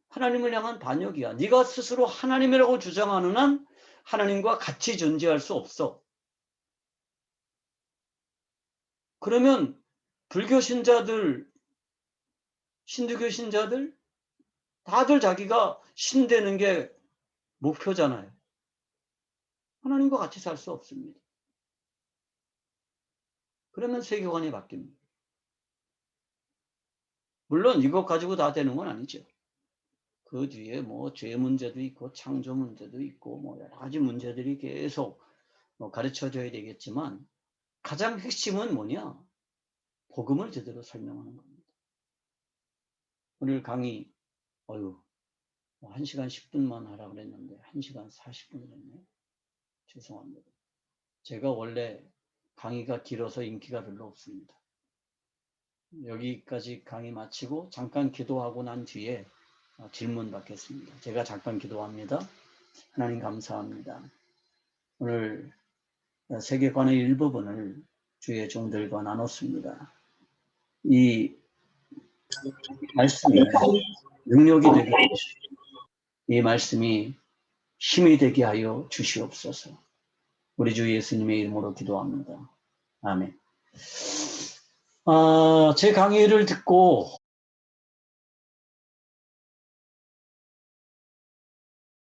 하나님을 향한 반역이야. 네가 스스로 하나님이라고 주장하는 한 하나님과 같이 존재할 수 없어. 그러면 불교 신자들, 신두교 신자들 다들 자기가 신 되는 게 목표잖아요. 하나님과 같이 살 수 없습니다. 그러면 세계관이 바뀝니다. 물론 이것 가지고 다 되는 건 아니죠. 그 뒤에 뭐 죄 문제도 있고 창조 문제도 있고 뭐 여러 가지 문제들이 계속 가르쳐줘야 되겠지만 가장 핵심은 뭐냐? 복음을 제대로 설명하는 겁니다. 오늘 강의 1시간 10분만 하라고 그랬는데 1시간 40분을 했네요. 죄송합니다. 제가 원래 강의가 길어서 인기가 별로 없습니다. 여기까지 강의 마치고 잠깐 기도하고 난 뒤에 질문 받겠습니다. 제가 잠깐 기도합니다. 하나님 감사합니다. 오늘 세계관의 일부분을 주의 종들과 나눴습니다. 이 말씀이 능력이 되게 하시고 이 말씀이 힘이 되게 하여 주시옵소서. 우리 주 예수님의 이름으로 기도합니다. 아멘. 제 강의를 듣고